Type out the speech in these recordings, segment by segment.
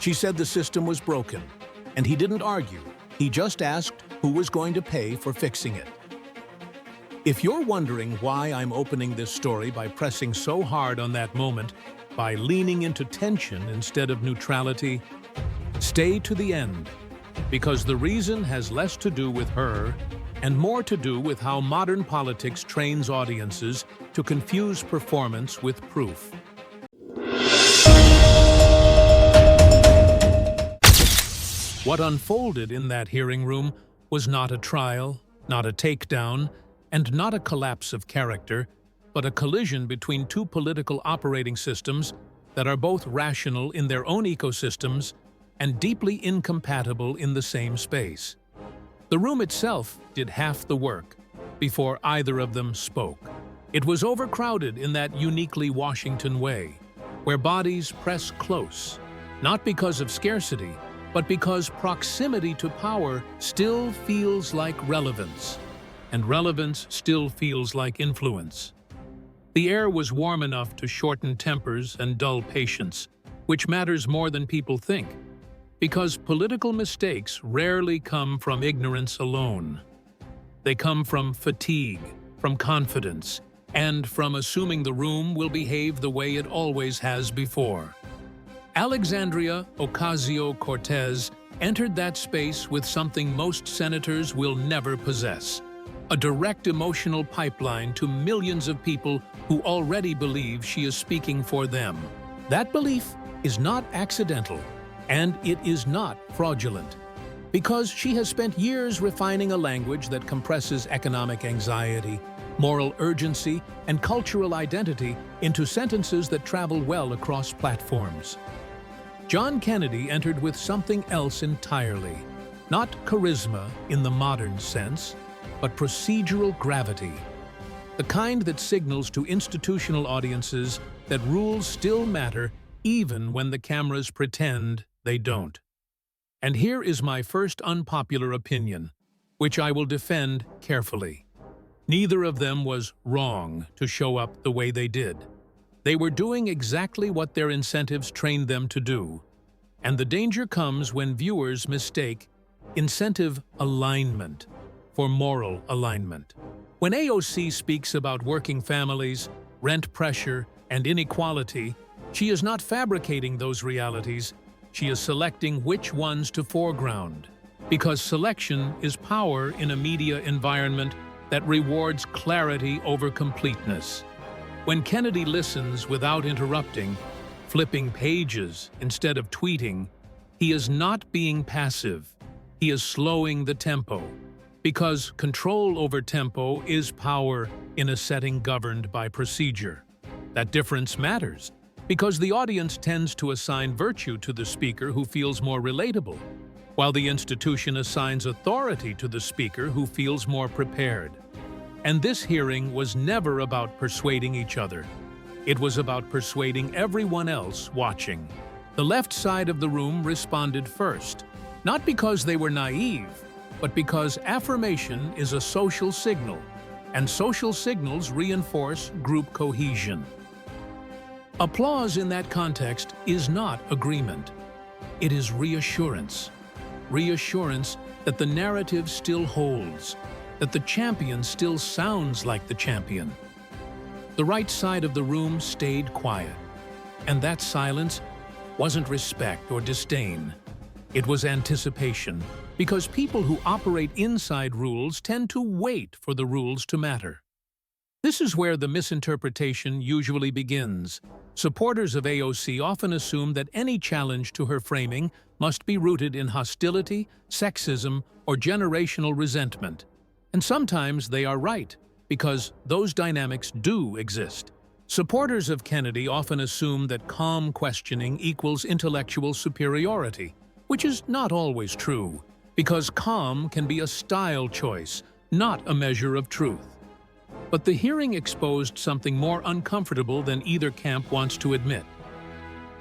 She said the system was broken, and he didn't argue. He just asked who was going to pay for fixing it. If you're wondering why I'm opening this story by pressing so hard on that moment, by leaning into tension instead of neutrality, stay to the end, because the reason has less to do with her and more to do with how modern politics trains audiences to confuse performance with proof. What unfolded in that hearing room was not a trial, not a takedown, and not a collapse of character, but a collision between two political operating systems that are both rational in their own ecosystems and deeply incompatible in the same space. The room itself did half the work before either of them spoke. It was overcrowded in that uniquely Washington way, where bodies press close, not because of scarcity, but because proximity to power still feels like relevance, and relevance still feels like influence. The air was warm enough to shorten tempers and dull patience, which matters more than people think, because political mistakes rarely come from ignorance alone. They come from fatigue, from confidence, and from assuming the room will behave the way it always has before. Alexandria Ocasio-Cortez entered that space with something most senators will never possess: a direct emotional pipeline to millions of people who already believe she is speaking for them. That belief is not accidental, and it is not fraudulent, because she has spent years refining a language that compresses economic anxiety, moral urgency, and cultural identity into sentences that travel well across platforms. John Kennedy entered with something else entirely, not charisma in the modern sense, but procedural gravity, the kind that signals to institutional audiences that rules still matter even when the cameras pretend they don't. And here is my first unpopular opinion, which I will defend carefully. Neither of them was wrong to show up the way they did. They were doing exactly what their incentives trained them to do, and the danger comes when viewers mistake incentive alignment for moral alignment. When AOC speaks about working families, rent pressure, and inequality, she is not fabricating those realities, she is selecting which ones to foreground, because selection is power in a media environment that rewards clarity over completeness. When Kennedy listens without interrupting, flipping pages instead of tweeting, he is not being passive, he is slowing the tempo, because control over tempo is power in a setting governed by procedure. That difference matters, because the audience tends to assign virtue to the speaker who feels more relatable, while the institution assigns authority to the speaker who feels more prepared. And this hearing was never about persuading each other. It was about persuading everyone else watching. The left side of the room responded first, not because they were naive, but because affirmation is a social signal, and social signals reinforce group cohesion. Applause in that context is not agreement. It is reassurance. Reassurance that the narrative still holds, that the champion still sounds like the champion. The right side of the room stayed quiet, and that silence wasn't respect or disdain. It was anticipation, because people who operate inside rules tend to wait for the rules to matter. This is where the misinterpretation usually begins. Supporters of AOC often assume that any challenge to her framing must be rooted in hostility, sexism, or generational resentment. And sometimes they are right, because those dynamics do exist. Supporters of Kennedy often assume that calm questioning equals intellectual superiority, which is not always true, because calm can be a style choice, not a measure of truth. But the hearing exposed something more uncomfortable than either camp wants to admit.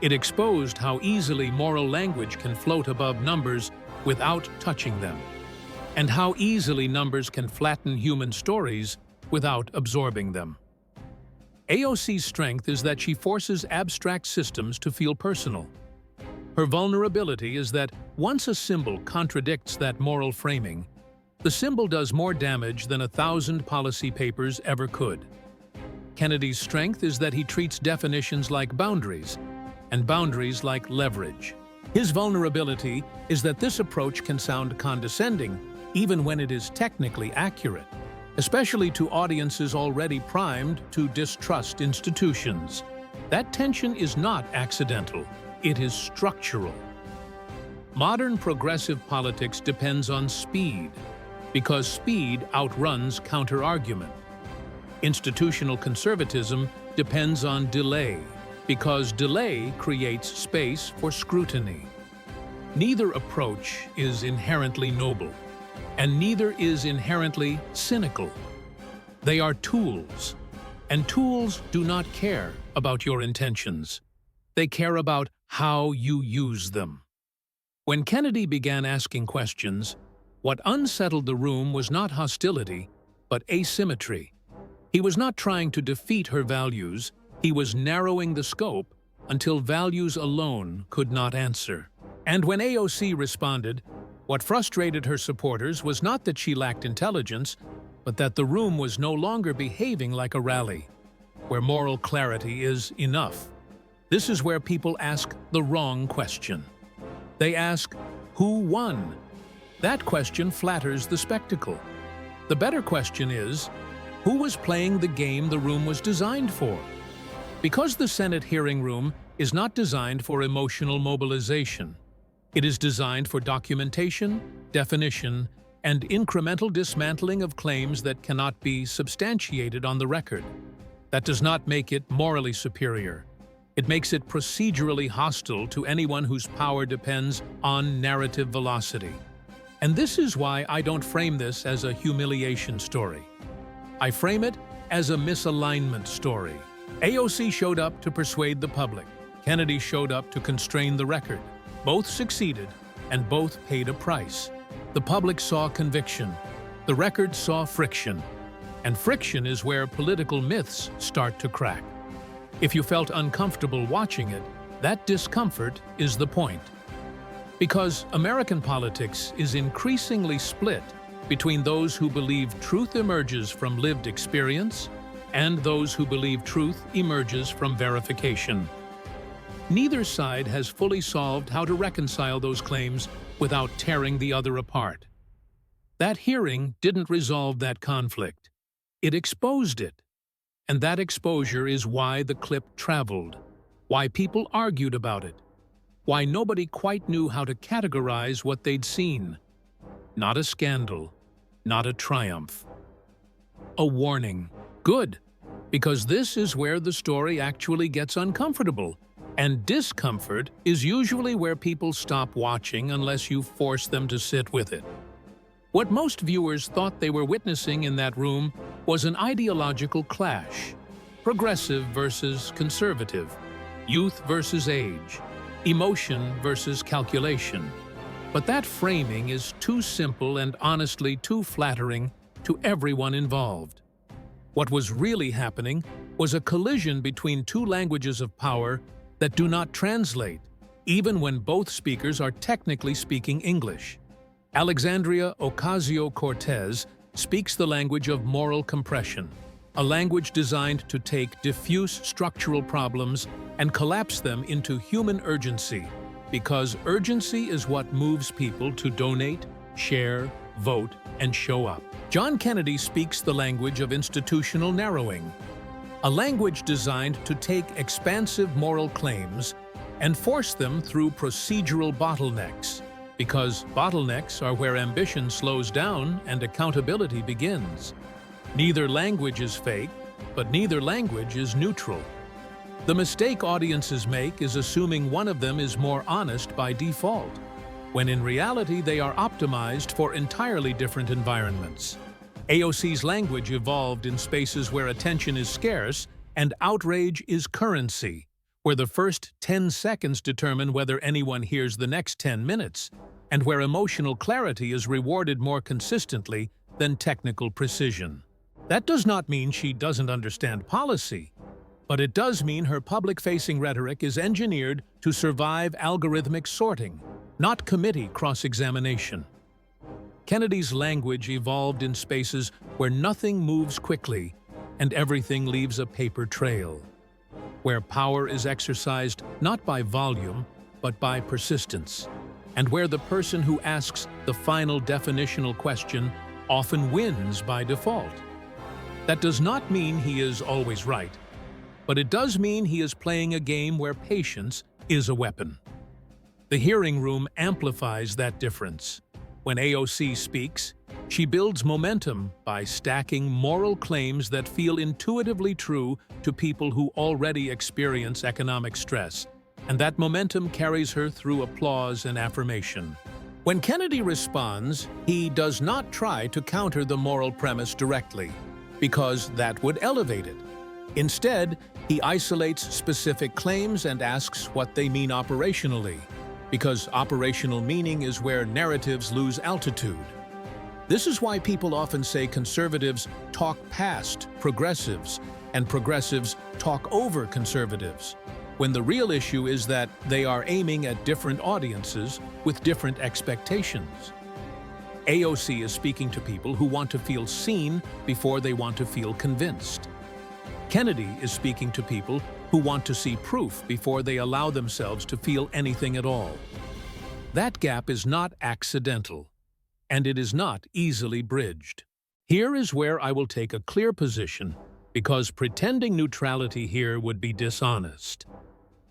It exposed how easily moral language can float above numbers without touching them, and how easily numbers can flatten human stories without absorbing them. AOC's strength is that she forces abstract systems to feel personal. Her vulnerability is that once a symbol contradicts that moral framing, the symbol does more damage than 1,000 policy papers ever could. Kennedy's strength is that he treats definitions like boundaries, and boundaries like leverage. His vulnerability is that this approach can sound condescending, even when it is technically accurate, especially to audiences already primed to distrust institutions. That tension is not accidental, it is structural. Modern progressive politics depends on speed, because speed outruns counter-argument. Institutional conservatism depends on delay, because delay creates space for scrutiny. Neither approach is inherently noble, and neither is inherently cynical. They are tools, and tools do not care about your intentions. They care about how you use them. When Kennedy began asking questions, what unsettled the room was not hostility, but asymmetry. He was not trying to defeat her values, he was narrowing the scope until values alone could not answer. And when AOC responded, what frustrated her supporters was not that she lacked intelligence, but that the room was no longer behaving like a rally, where moral clarity is enough. This is where people ask the wrong question. They ask, who won? That question flatters the spectacle. The better question is, who was playing the game the room was designed for? Because the Senate hearing room is not designed for emotional mobilization. It is designed for documentation, definition, and incremental dismantling of claims that cannot be substantiated on the record. That does not make it morally superior. It makes it procedurally hostile to anyone whose power depends on narrative velocity. And this is why I don't frame this as a humiliation story. I frame it as a misalignment story. AOC showed up to persuade the public. Kennedy showed up to constrain the record. Both succeeded, and both paid a price. The public saw conviction. The record saw friction. And friction is where political myths start to crack. If you felt uncomfortable watching it, that discomfort is the point. Because American politics is increasingly split between those who believe truth emerges from lived experience and those who believe truth emerges from verification. Neither side has fully solved how to reconcile those claims without tearing the other apart. That hearing didn't resolve that conflict. It exposed it. And that exposure is why the clip traveled, why people argued about it, why nobody quite knew how to categorize what they'd seen. Not a scandal, not a triumph. A warning. Good, because this is where the story actually gets uncomfortable, and discomfort is usually where people stop watching unless you force them to sit with it. What most viewers thought they were witnessing in that room was an ideological clash. Progressive versus conservative, youth versus age, emotion versus calculation. But that framing is too simple and honestly too flattering to everyone involved. What was really happening was a collision between two languages of power that do not translate, even when both speakers are technically speaking English. Alexandria Ocasio-Cortez speaks the language of moral compression, a language designed to take diffuse structural problems and collapse them into human urgency, because urgency is what moves people to donate, share, vote, and show up. John Kennedy speaks the language of institutional narrowing, a language designed to take expansive moral claims and force them through procedural bottlenecks, because bottlenecks are where ambition slows down and accountability begins. Neither language is fake, but neither language is neutral. The mistake audiences make is assuming one of them is more honest by default, when in reality they are optimized for entirely different environments. AOC's language evolved in spaces where attention is scarce and outrage is currency, where the first 10 seconds determine whether anyone hears the next 10 minutes, and where emotional clarity is rewarded more consistently than technical precision. That does not mean she doesn't understand policy, But it does mean her public-facing rhetoric is engineered to survive algorithmic sorting, not committee cross-examination. Kennedy's language evolved in spaces where nothing moves quickly and everything leaves a paper trail, where power is exercised not by volume, but by persistence, and where the person who asks the final definitional question often wins by default. That does not mean he is always right, but it does mean he is playing a game where patience is a weapon. The hearing room amplifies that difference. When AOC speaks, she builds momentum by stacking moral claims that feel intuitively true to people who already experience economic stress, and that momentum carries her through applause and affirmation. When Kennedy responds, he does not try to counter the moral premise directly, because that would elevate it. Instead, he isolates specific claims and asks what they mean operationally, because operational meaning is where narratives lose altitude. This is why people often say conservatives talk past progressives and progressives talk over conservatives, when the real issue is that they are aiming at different audiences with different expectations. AOC is speaking to people who want to feel seen before they want to feel convinced. Kennedy is speaking to people who want to see proof before they allow themselves to feel anything at all. That gap is not accidental, and it is not easily bridged. Here is where I will take a clear position, because pretending neutrality here would be dishonest.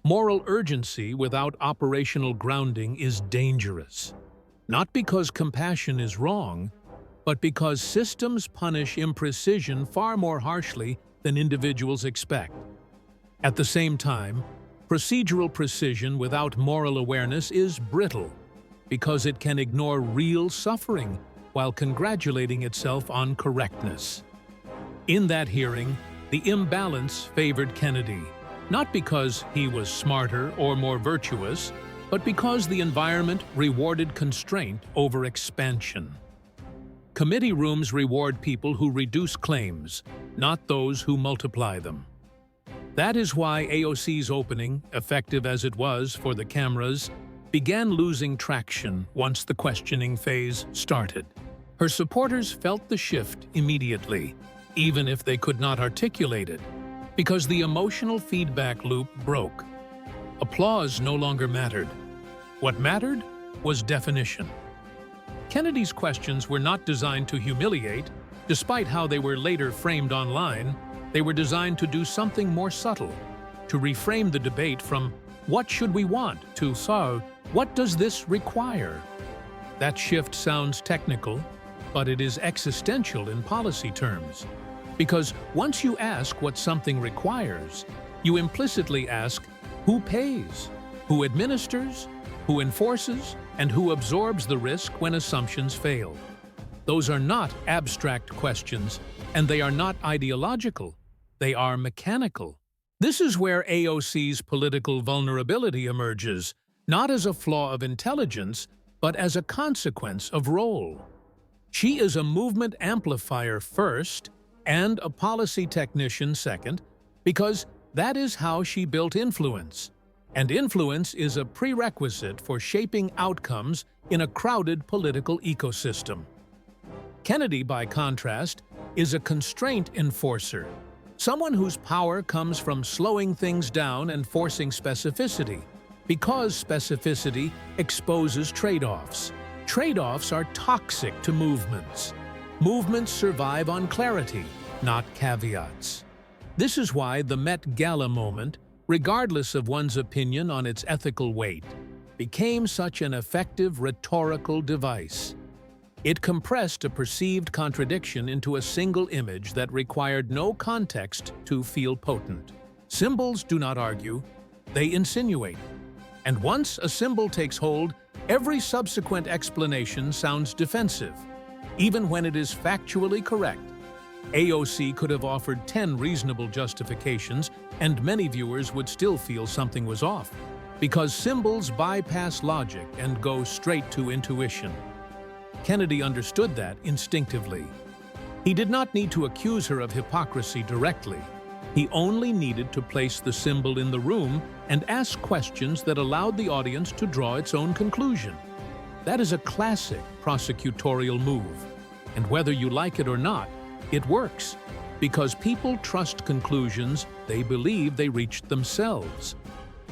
Moral urgency without operational grounding is dangerous, not because compassion is wrong, but because systems punish imprecision far more harshly than individuals expect. At the same time, procedural precision without moral awareness is brittle, because it can ignore real suffering while congratulating itself on correctness. In that hearing, the imbalance favored Kennedy, not because he was smarter or more virtuous, but because the environment rewarded constraint over expansion. Committee rooms reward people who reduce claims, not those who multiply them. That is why AOC's opening, effective as it was for the cameras, began losing traction once the questioning phase started. Her supporters felt the shift immediately, even if they could not articulate it, because the emotional feedback loop broke. Applause no longer mattered. What mattered was definition. Kennedy's questions were not designed to humiliate, despite how they were later framed online. They were designed to do something more subtle, to reframe the debate from "what should we want" to "so, what does this require?" That shift sounds technical, but it is existential in policy terms. Because once you ask what something requires, you implicitly ask who pays, who administers, who enforces, and who absorbs the risk when assumptions fail. Those are not abstract questions, and they are not ideological. They are mechanical. This is where AOC's political vulnerability emerges, not as a flaw of intelligence, but as a consequence of role. She is a movement amplifier first, and a policy technician second, because that is how she built influence. And influence is a prerequisite for shaping outcomes in a crowded political ecosystem. Kennedy, by contrast, is a constraint enforcer, someone whose power comes from slowing things down and forcing specificity, because specificity exposes trade-offs. Trade-offs are toxic to movements. Movements survive on clarity, not caveats. This is why the Met Gala moment, regardless of one's opinion on its ethical weight, became such an effective rhetorical device. It compressed a perceived contradiction into a single image that required no context to feel potent. Symbols do not argue, they insinuate. And once a symbol takes hold, every subsequent explanation sounds defensive, even when it is factually correct. AOC could have offered 10 reasonable justifications, and many viewers would still feel something was off, because symbols bypass logic and go straight to intuition. Kennedy understood that instinctively. He did not need to accuse her of hypocrisy directly. He only needed to place the symbol in the room and ask questions that allowed the audience to draw its own conclusion. That is a classic prosecutorial move. And whether you like it or not, it works, because people trust conclusions they believe they reached themselves.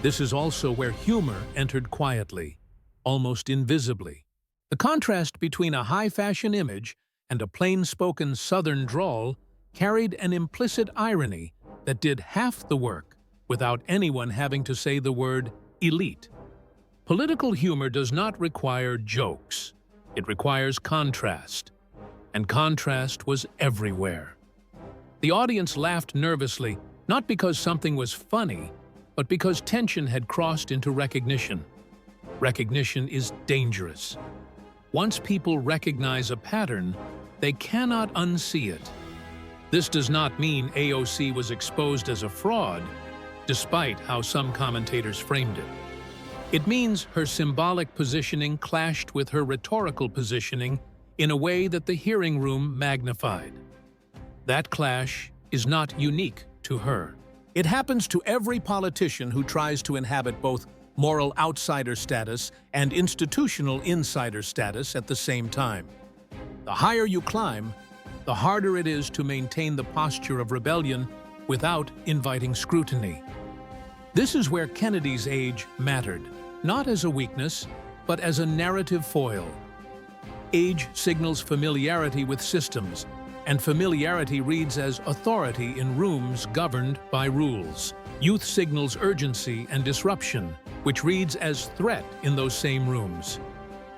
This is also where humor entered quietly, almost invisibly. The contrast between a high-fashion image and a plain-spoken Southern drawl carried an implicit irony that did half the work without anyone having to say the word elite. Political humor does not require jokes. It requires contrast. And contrast was everywhere. The audience laughed nervously, not because something was funny, but because tension had crossed into recognition. Recognition is dangerous. Once people recognize a pattern, they cannot unsee it. This does not mean AOC was exposed as a fraud, despite how some commentators framed it. It means her symbolic positioning clashed with her rhetorical positioning in a way that the hearing room magnified. That clash is not unique to her. It happens to every politician who tries to inhabit both moral outsider status and institutional insider status at the same time. The higher you climb, the harder it is to maintain the posture of rebellion without inviting scrutiny. This is where Kennedy's age mattered, not as a weakness, but as a narrative foil. Age signals familiarity with systems, and familiarity reads as authority in rooms governed by rules. Youth signals urgency and disruption, which reads as threat in those same rooms.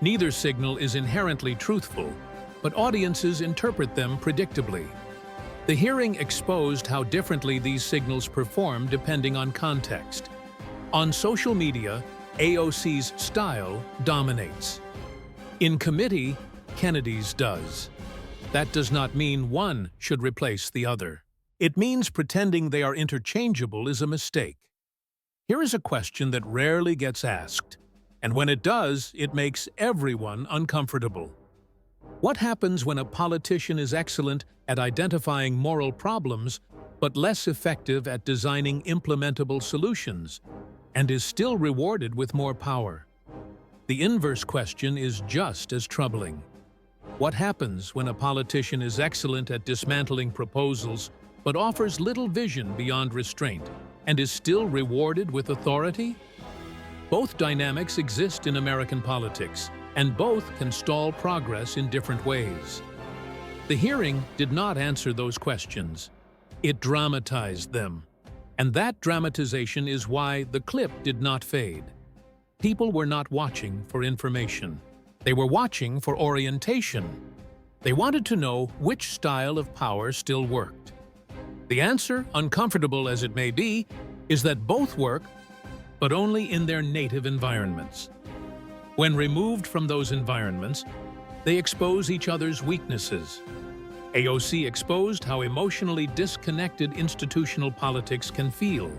Neither signal is inherently truthful, but audiences interpret them predictably. The hearing exposed how differently these signals perform depending on context. On social media, AOC's style dominates. In committee, Kennedy's does. That does not mean one should replace the other. It means pretending they are interchangeable is a mistake. Here is a question that rarely gets asked, and when it does, it makes everyone uncomfortable. What happens when a politician is excellent at identifying moral problems, but less effective at designing implementable solutions, and is still rewarded with more power? The inverse question is just as troubling. What happens when a politician is excellent at dismantling proposals, but offers little vision beyond restraint, and is still rewarded with authority? Both dynamics exist in American politics, and both can stall progress in different ways. The hearing did not answer those questions. It dramatized them. And that dramatization is why the clip did not fade. People were not watching for information. They were watching for orientation. They wanted to know which style of power still worked. The answer, uncomfortable as it may be, is that both work, but only in their native environments. When removed from those environments, they expose each other's weaknesses. AOC exposed how emotionally disconnected institutional politics can feel.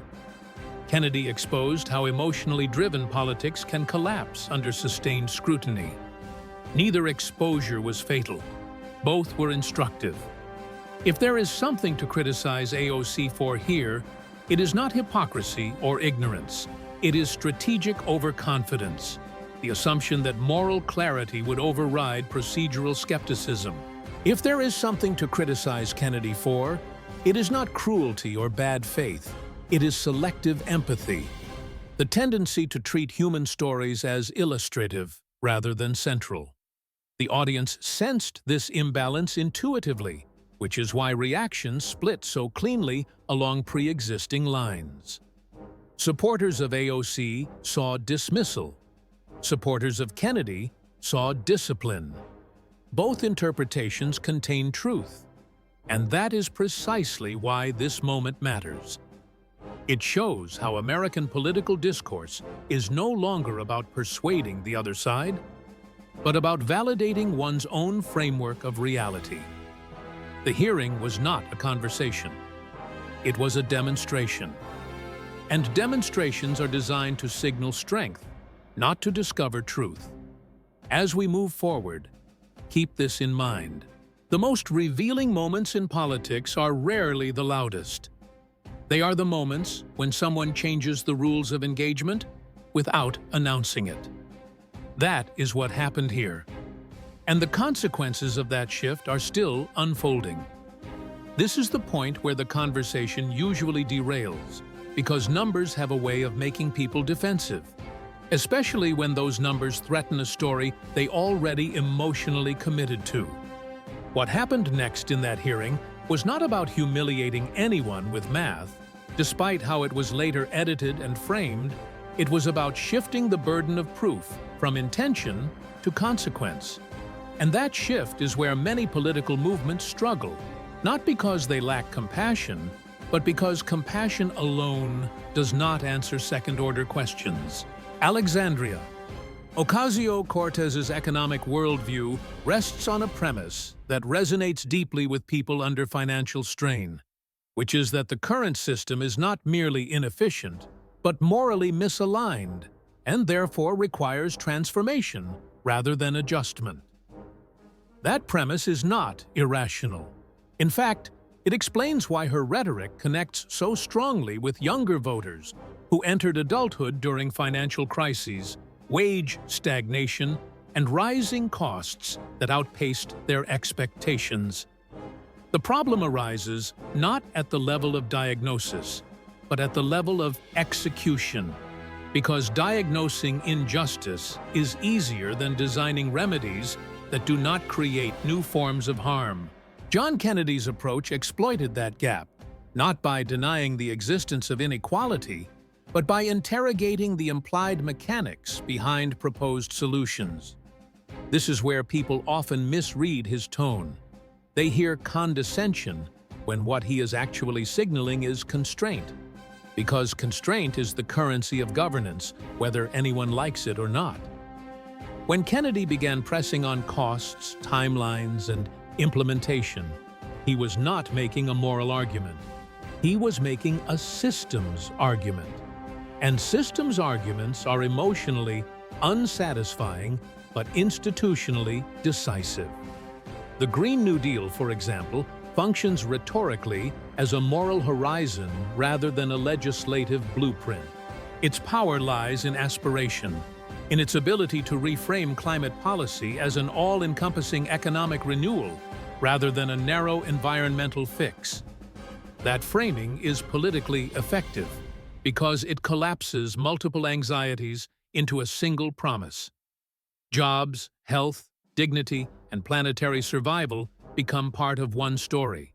Kennedy exposed how emotionally driven politics can collapse under sustained scrutiny. Neither exposure was fatal. Both were instructive. If there is something to criticize AOC for here, it is not hypocrisy or ignorance. It is strategic overconfidence, the assumption that moral clarity would override procedural skepticism. If there is something to criticize Kennedy for, it is not cruelty or bad faith. It is selective empathy, the tendency to treat human stories as illustrative rather than central. The audience sensed this imbalance intuitively, which is why reactions split so cleanly along pre-existing lines. Supporters of AOC saw dismissal. Supporters of Kennedy saw discipline. Both interpretations contain truth, and that is precisely why this moment matters. It shows how American political discourse is no longer about persuading the other side, but about validating one's own framework of reality. The hearing was not a conversation. It was a demonstration. And demonstrations are designed to signal strength, not to discover truth. As we move forward, keep this in mind. The most revealing moments in politics are rarely the loudest. They are the moments when someone changes the rules of engagement without announcing it. That is what happened here. And the consequences of that shift are still unfolding. This is the point where the conversation usually derails, because numbers have a way of making people defensive, especially when those numbers threaten a story they already emotionally committed to. What happened next in that hearing was not about humiliating anyone with math. Despite how it was later edited and framed, it was about shifting the burden of proof from intention to consequence. And that shift is where many political movements struggle, not because they lack compassion, but because compassion alone does not answer second-order questions. Alexandria. Ocasio-Cortez's economic worldview rests on a premise that resonates deeply with people under financial strain, which is that the current system is not merely inefficient, but morally misaligned, and therefore requires transformation rather than adjustment. That premise is not irrational. In fact, it explains why her rhetoric connects so strongly with younger voters who entered adulthood during financial crises, wage stagnation, and rising costs that outpaced their expectations. The problem arises not at the level of diagnosis, but at the level of execution, because diagnosing injustice is easier than designing remedies that do not create new forms of harm. John Kennedy's approach exploited that gap, not by denying the existence of inequality, but by interrogating the implied mechanics behind proposed solutions. This is where people often misread his tone. They hear condescension when what he is actually signaling is constraint, because constraint is the currency of governance, whether anyone likes it or not. When Kennedy began pressing on costs, timelines, and implementation, he was not making a moral argument. He was making a systems argument. And systems arguments are emotionally unsatisfying, but institutionally decisive. The Green New Deal, for example, functions rhetorically as a moral horizon rather than a legislative blueprint. Its power lies in aspiration, in its ability to reframe climate policy as an all-encompassing economic renewal rather than a narrow environmental fix. That framing is politically effective because it collapses multiple anxieties into a single promise. Jobs, health, dignity, and planetary survival become part of one story.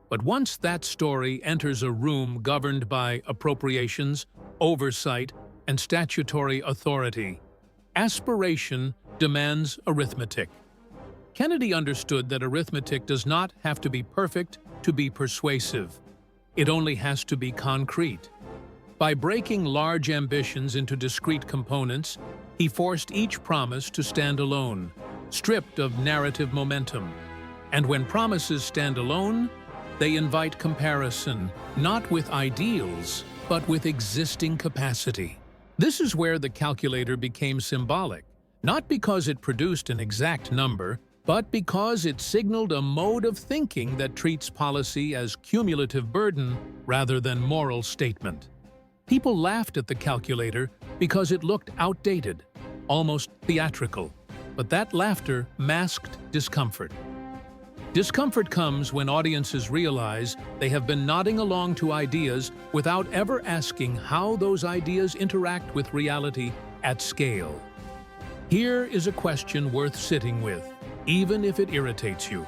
But once that story enters a room governed by appropriations, oversight, and statutory authority, aspiration demands arithmetic. Kennedy understood that arithmetic does not have to be perfect to be persuasive. It only has to be concrete. By breaking large ambitions into discrete components, he forced each promise to stand alone, stripped of narrative momentum. And when promises stand alone, they invite comparison, not with ideals, but with existing capacity. This is where the calculator became symbolic, not because it produced an exact number, but because it signaled a mode of thinking that treats policy as cumulative burden rather than moral statement. People laughed at the calculator because it looked outdated, almost theatrical, but that laughter masked discomfort. Discomfort comes when audiences realize they have been nodding along to ideas without ever asking how those ideas interact with reality at scale. Here is a question worth sitting with, even if it irritates you.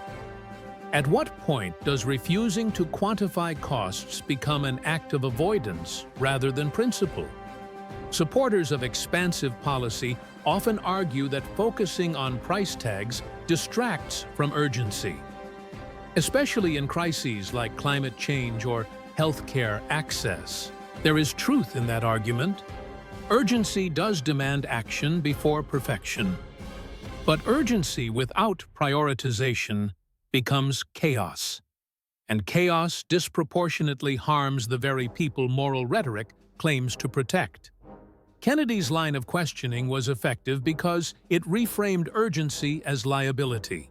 At what point does refusing to quantify costs become an act of avoidance rather than principle? Supporters of expansive policy often argue that focusing on price tags distracts from urgency. Especially in crises like climate change or healthcare access, there is truth in that argument. Urgency does demand action before perfection. But urgency without prioritization becomes chaos. And chaos disproportionately harms the very people moral rhetoric claims to protect. Kennedy's line of questioning was effective because it reframed urgency as liability.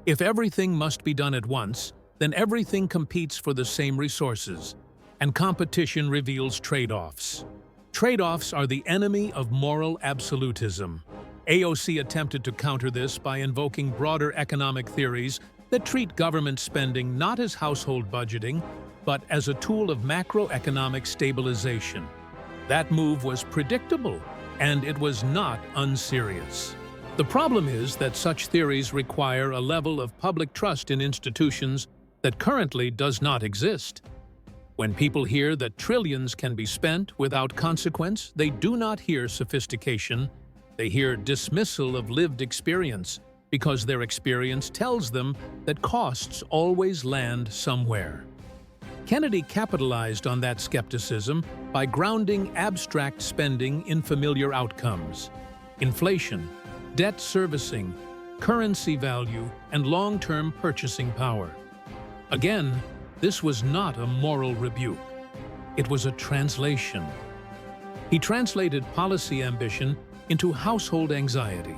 If everything must be done at once, then everything competes for the same resources. and competition reveals trade-offs. Trade-offs are the enemy of moral absolutism. AOC attempted to counter this by invoking broader economic theories that treat government spending not as household budgeting, but as a tool of macroeconomic stabilization. That move was predictable, and it was not unserious. The problem is that such theories require a level of public trust in institutions that currently does not exist. When people hear that trillions can be spent without consequence, they do not hear sophistication. They hear dismissal of lived experience, because their experience tells them that costs always land somewhere. Kennedy capitalized on that skepticism by grounding abstract spending in familiar outcomes: inflation, debt servicing, currency value, and long-term purchasing power. Again, this was not a moral rebuke. It was a translation. He translated policy ambition into household anxiety,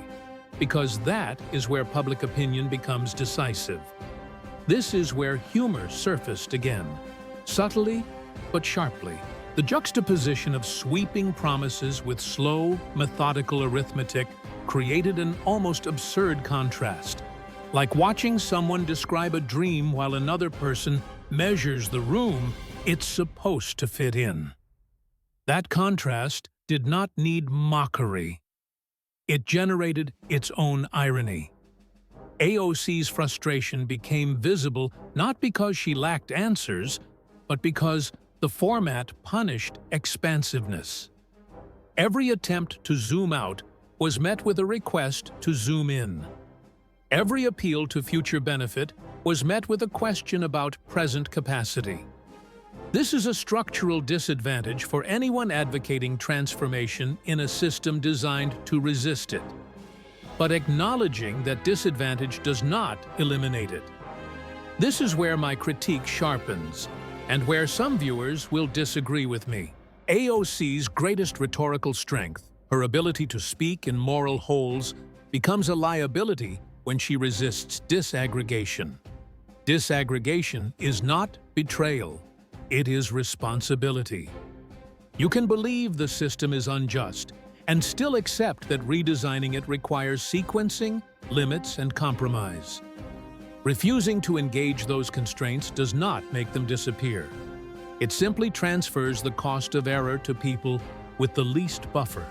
because that is where public opinion becomes decisive. This is where humor surfaced again, subtly but sharply. The juxtaposition of sweeping promises with slow, methodical arithmetic created an almost absurd contrast, like watching someone describe a dream while another person measures the room it's supposed to fit in. That contrast did not need mockery. It generated its own irony. AOC's frustration became visible not because she lacked answers, but because the format punished expansiveness. Every attempt to zoom out was met with a request to zoom in. Every appeal to future benefit was met with a question about present capacity. This is a structural disadvantage for anyone advocating transformation in a system designed to resist it. But acknowledging that disadvantage does not eliminate it. This is where my critique sharpens, and where some viewers will disagree with me. AOC's greatest rhetorical strength, her ability to speak in moral holes, becomes a liability when she resists disaggregation. Disaggregation is not betrayal, it is responsibility. You can believe the system is unjust and still accept that redesigning it requires sequencing, limits, and compromise. Refusing to engage those constraints does not make them disappear. It simply transfers the cost of error to people with the least buffer.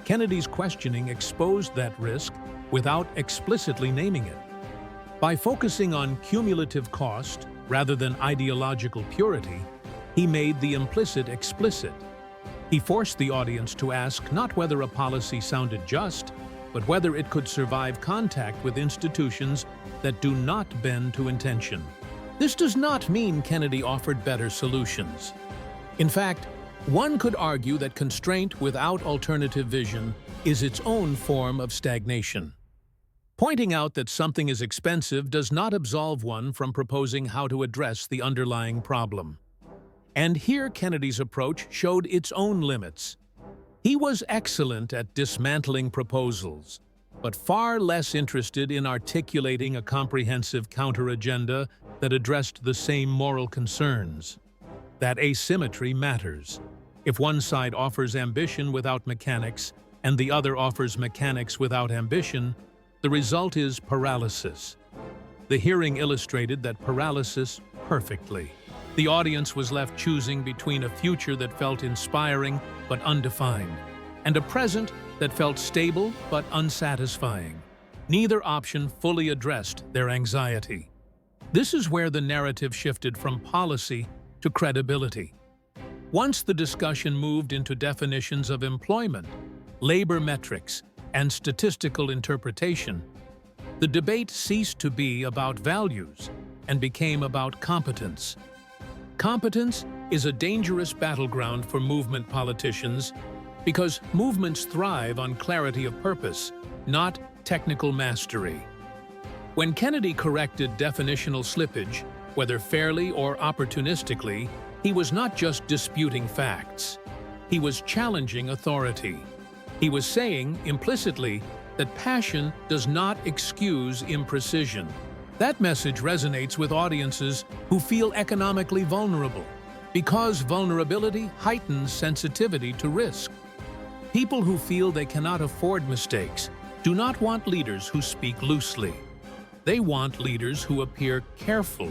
Kennedy's questioning exposed that risk without explicitly naming it. By focusing on cumulative cost rather than ideological purity, he made the implicit explicit. He forced the audience to ask not whether a policy sounded just, but whether it could survive contact with institutions that do not bend to intention. This does not mean Kennedy offered better solutions. In fact, one could argue that constraint without alternative vision is its own form of stagnation. Pointing out that something is expensive does not absolve one from proposing how to address the underlying problem. And here Kennedy's approach showed its own limits. He was excellent at dismantling proposals, but far less interested in articulating a comprehensive counter-agenda that addressed the same moral concerns. That asymmetry matters. If one side offers ambition without mechanics, and the other offers mechanics without ambition, the result is paralysis. The hearing illustrated that paralysis perfectly. The audience was left choosing between a future that felt inspiring but undefined, and a present that felt stable but unsatisfying. Neither option fully addressed their anxiety. This is where the narrative shifted from policy to credibility. Once the discussion moved into definitions of employment, labor metrics, and statistical interpretation, the debate ceased to be about values and became about competence. Competence is a dangerous battleground for movement politicians because movements thrive on clarity of purpose, not technical mastery. When Kennedy corrected definitional slippage, whether fairly or opportunistically, he was not just disputing facts. He was challenging authority. He was saying, implicitly, that passion does not excuse imprecision. That message resonates with audiences who feel economically vulnerable. Because vulnerability heightens sensitivity to risk. People who feel they cannot afford mistakes do not want leaders who speak loosely. They want leaders who appear careful,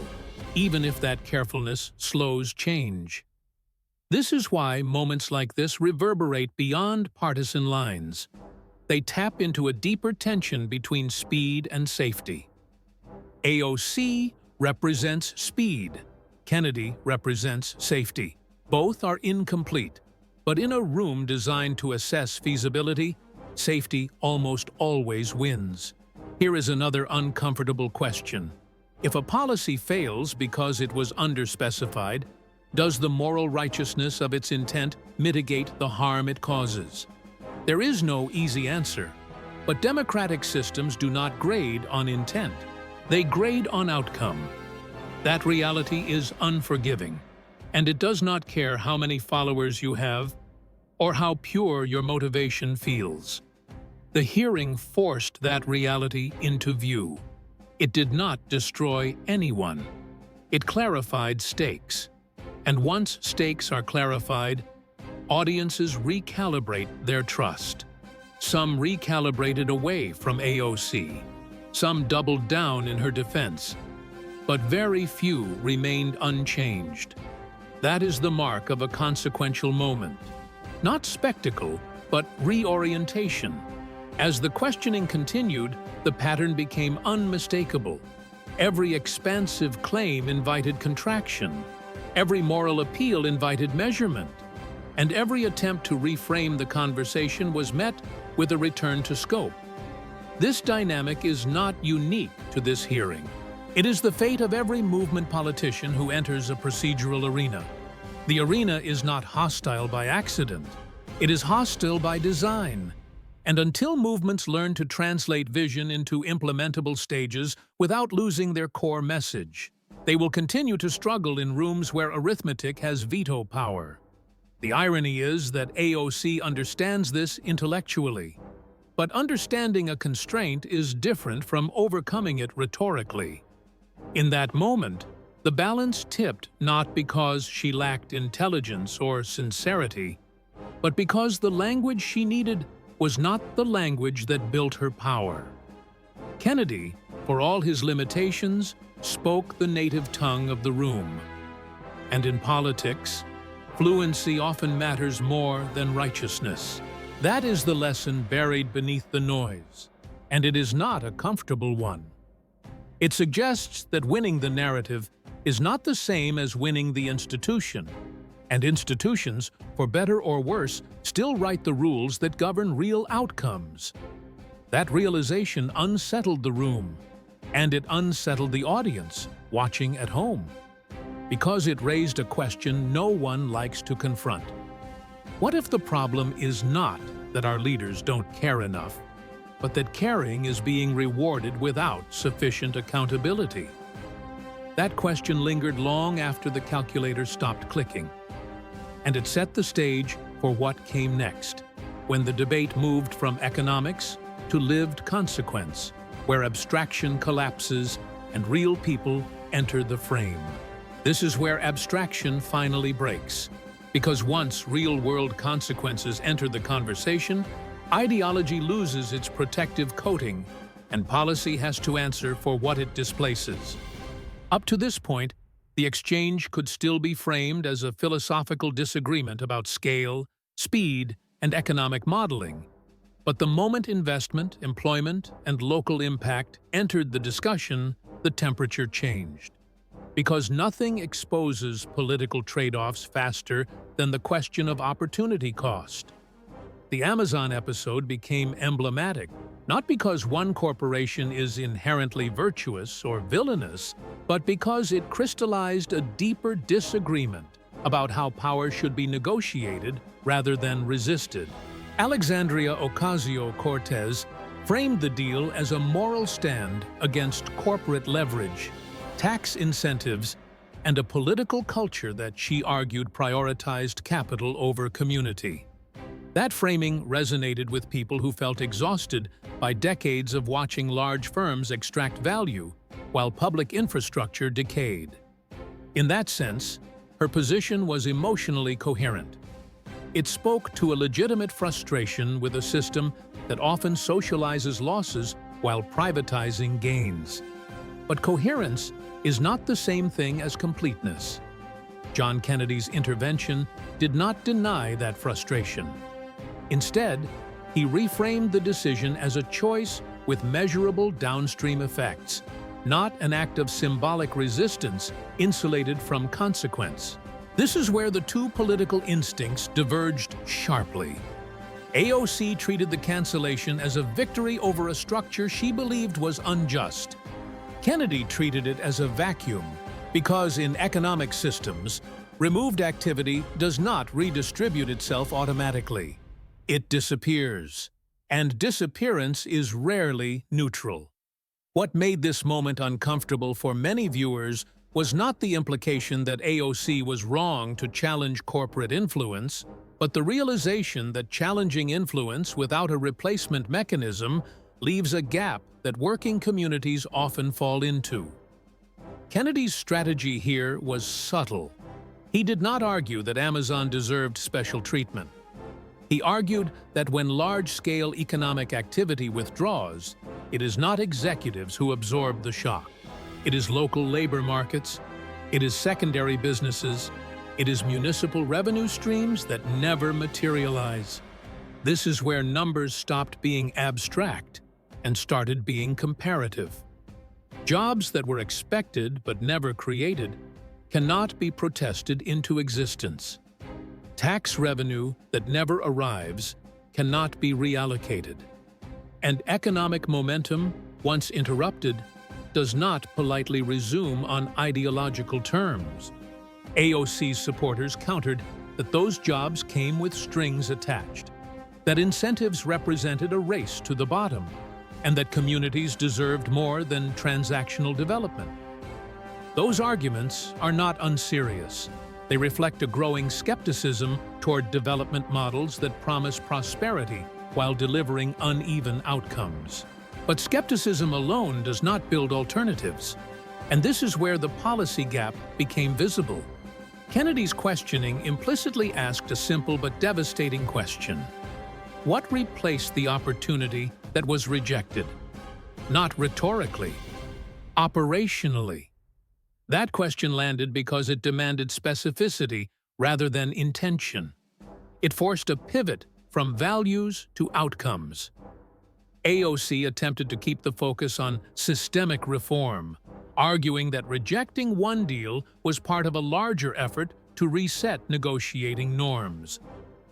even if that carefulness slows change. This is why moments like this reverberate beyond partisan lines. They tap into a deeper tension between speed and safety. AOC represents speed. Kennedy represents safety. Both are incomplete, but in a room designed to assess feasibility, safety almost always wins. Here is another uncomfortable question. If a policy fails because it was underspecified, does the moral righteousness of its intent mitigate the harm it causes? There is no easy answer, but democratic systems do not grade on intent. They grade on outcome. That reality is unforgiving, and it does not care how many followers you have or how pure your motivation feels. The hearing forced that reality into view. It did not destroy anyone. It clarified stakes. And once stakes are clarified, audiences recalibrate their trust. Some recalibrated away from AOC. Some doubled down in her defense. But very few remained unchanged. That is the mark of a consequential moment. Not spectacle, but reorientation. As the questioning continued, the pattern became unmistakable. Every expansive claim invited contraction. Every moral appeal invited measurement. And every attempt to reframe the conversation was met with a return to scope. This dynamic is not unique to this hearing. It is the fate of every movement politician who enters a procedural arena. The arena is not hostile by accident. It is hostile by design. And until movements learn to translate vision into implementable stages without losing their core message, they will continue to struggle in rooms where arithmetic has veto power. The irony is that AOC understands this intellectually. But understanding a constraint is different from overcoming it rhetorically. In that moment, the balance tipped not because she lacked intelligence or sincerity, but because the language she needed was not the language that built her power. Kennedy, for all his limitations, spoke the native tongue of the room. And in politics, fluency often matters more than righteousness. That is the lesson buried beneath the noise, and it is not a comfortable one. It suggests that winning the narrative is not the same as winning the institution, and institutions, for better or worse, still write the rules that govern real outcomes. That realization unsettled the room, and it unsettled the audience watching at home, because it raised a question no one likes to confront. What if the problem is not that our leaders don't care enough, but that caring is being rewarded without sufficient accountability? That question lingered long after the calculator stopped clicking, and it set the stage for what came next, when the debate moved from economics to lived consequence, where abstraction collapses and real people enter the frame. This is where abstraction finally breaks, because once real-world consequences enter the conversation, ideology loses its protective coating, and policy has to answer for what it displaces. Up to this point, the exchange could still be framed as a philosophical disagreement about scale, speed, and economic modeling. But the moment investment, employment, and local impact entered the discussion, the temperature changed. Because nothing exposes political trade-offs faster than the question of opportunity cost. The Amazon episode became emblematic, not because one corporation is inherently virtuous or villainous, but because it crystallized a deeper disagreement about how power should be negotiated rather than resisted. Alexandria Ocasio-Cortez framed the deal as a moral stand against corporate leverage, tax incentives, and a political culture that she argued prioritized capital over community. That framing resonated with people who felt exhausted by decades of watching large firms extract value while public infrastructure decayed. In that sense, Her position was emotionally coherent. It spoke to a legitimate frustration with a system that often socializes losses while privatizing gains. But coherence is not the same thing as completeness. John Kennedy's intervention did not deny that frustration. Instead, he reframed the decision as a choice with measurable downstream effects, not an act of symbolic resistance insulated from consequence. This is where the two political instincts diverged sharply. AOC treated the cancellation as a victory over a structure she believed was unjust. Kennedy treated it as a vacuum, because in economic systems, removed activity does not redistribute itself automatically. It disappears, and disappearance is rarely neutral. What made this moment uncomfortable for many viewers was not the implication that AOC was wrong to challenge corporate influence, but the realization that challenging influence without a replacement mechanism leaves a gap that working communities often fall into. Kennedy's strategy here was subtle. He did not argue that Amazon deserved special treatment. He argued that when large-scale economic activity withdraws, it is not executives who absorb the shock. It is local labor markets, it is secondary businesses, it is municipal revenue streams that never materialize. This is where numbers stopped being abstract and started being comparative. Jobs that were expected but never created cannot be protested into existence. Tax revenue that never arrives cannot be reallocated. And economic momentum, once interrupted, does not politely resume on ideological terms. AOC's supporters countered that those jobs came with strings attached, that incentives represented a race to the bottom, and that communities deserved more than transactional development. Those arguments are not unserious. They reflect a growing skepticism toward development models that promise prosperity while delivering uneven outcomes. But skepticism alone does not build alternatives, and this is where the policy gap became visible. Kennedy's questioning implicitly asked a simple but devastating question. What replaced the opportunity that was rejected? Not rhetorically, operationally. That question landed because it demanded specificity rather than intention. It forced a pivot from values to outcomes. AOC attempted to keep the focus on systemic reform, arguing that rejecting one deal was part of a larger effort to reset negotiating norms.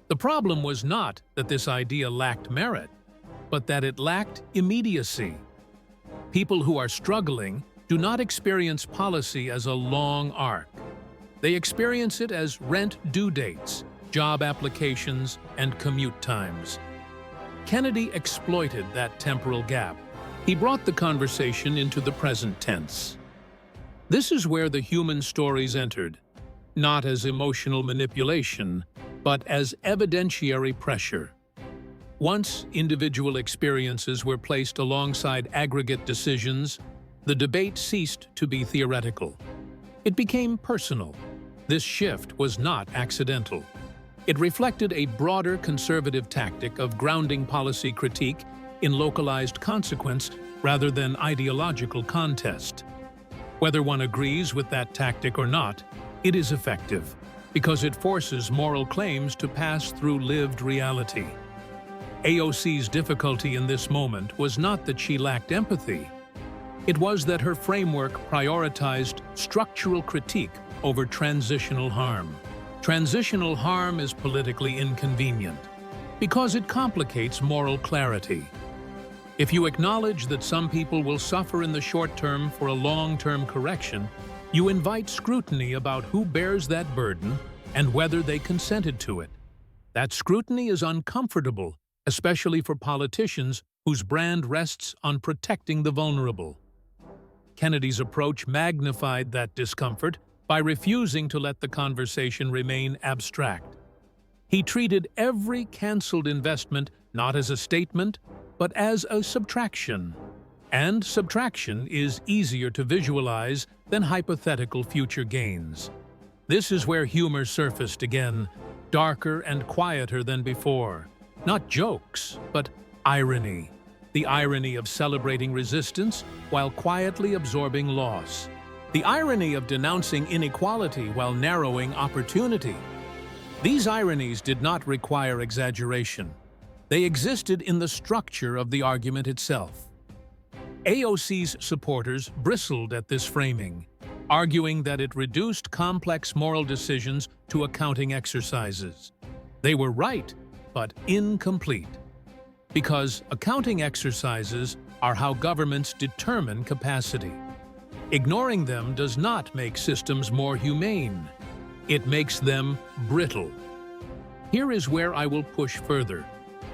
The problem was not that this idea lacked merit, but that it lacked immediacy. People who are struggling do not experience policy as a long arc. They experience it as rent due dates, job applications, and commute times. Kennedy exploited that temporal gap. He brought the conversation into the present tense. This is where the human stories entered, not as emotional manipulation, but as evidentiary pressure. Once individual experiences were placed alongside aggregate decisions, the debate ceased to be theoretical. It became personal. This shift was not accidental. It reflected a broader conservative tactic of grounding policy critique in localized consequence rather than ideological contest. Whether one agrees with that tactic or not, it is effective because it forces moral claims to pass through lived reality. AOC's difficulty in this moment was not that she lacked empathy. It was that her framework prioritized structural critique over transitional harm. Transitional harm is politically inconvenient because it complicates moral clarity. If you acknowledge that some people will suffer in the short term for a long-term correction, you invite scrutiny about who bears that burden and whether they consented to it. That scrutiny is uncomfortable, especially for politicians whose brand rests on protecting the vulnerable. Kennedy's approach magnified that discomfort by refusing to let the conversation remain abstract. He treated every canceled investment not as a statement, but as a subtraction. And subtraction is easier to visualize than hypothetical future gains. This is where humor surfaced again, darker and quieter than before. Not jokes, but irony. The irony of celebrating resistance while quietly absorbing loss. The irony of denouncing inequality while narrowing opportunity. These ironies did not require exaggeration. They existed in the structure of the argument itself. AOC's supporters bristled at this framing, arguing that it reduced complex moral decisions to accounting exercises. They were right, but incomplete. Because accounting exercises are how governments determine capacity. Ignoring them does not make systems more humane. It makes them brittle. Here is where I will push further,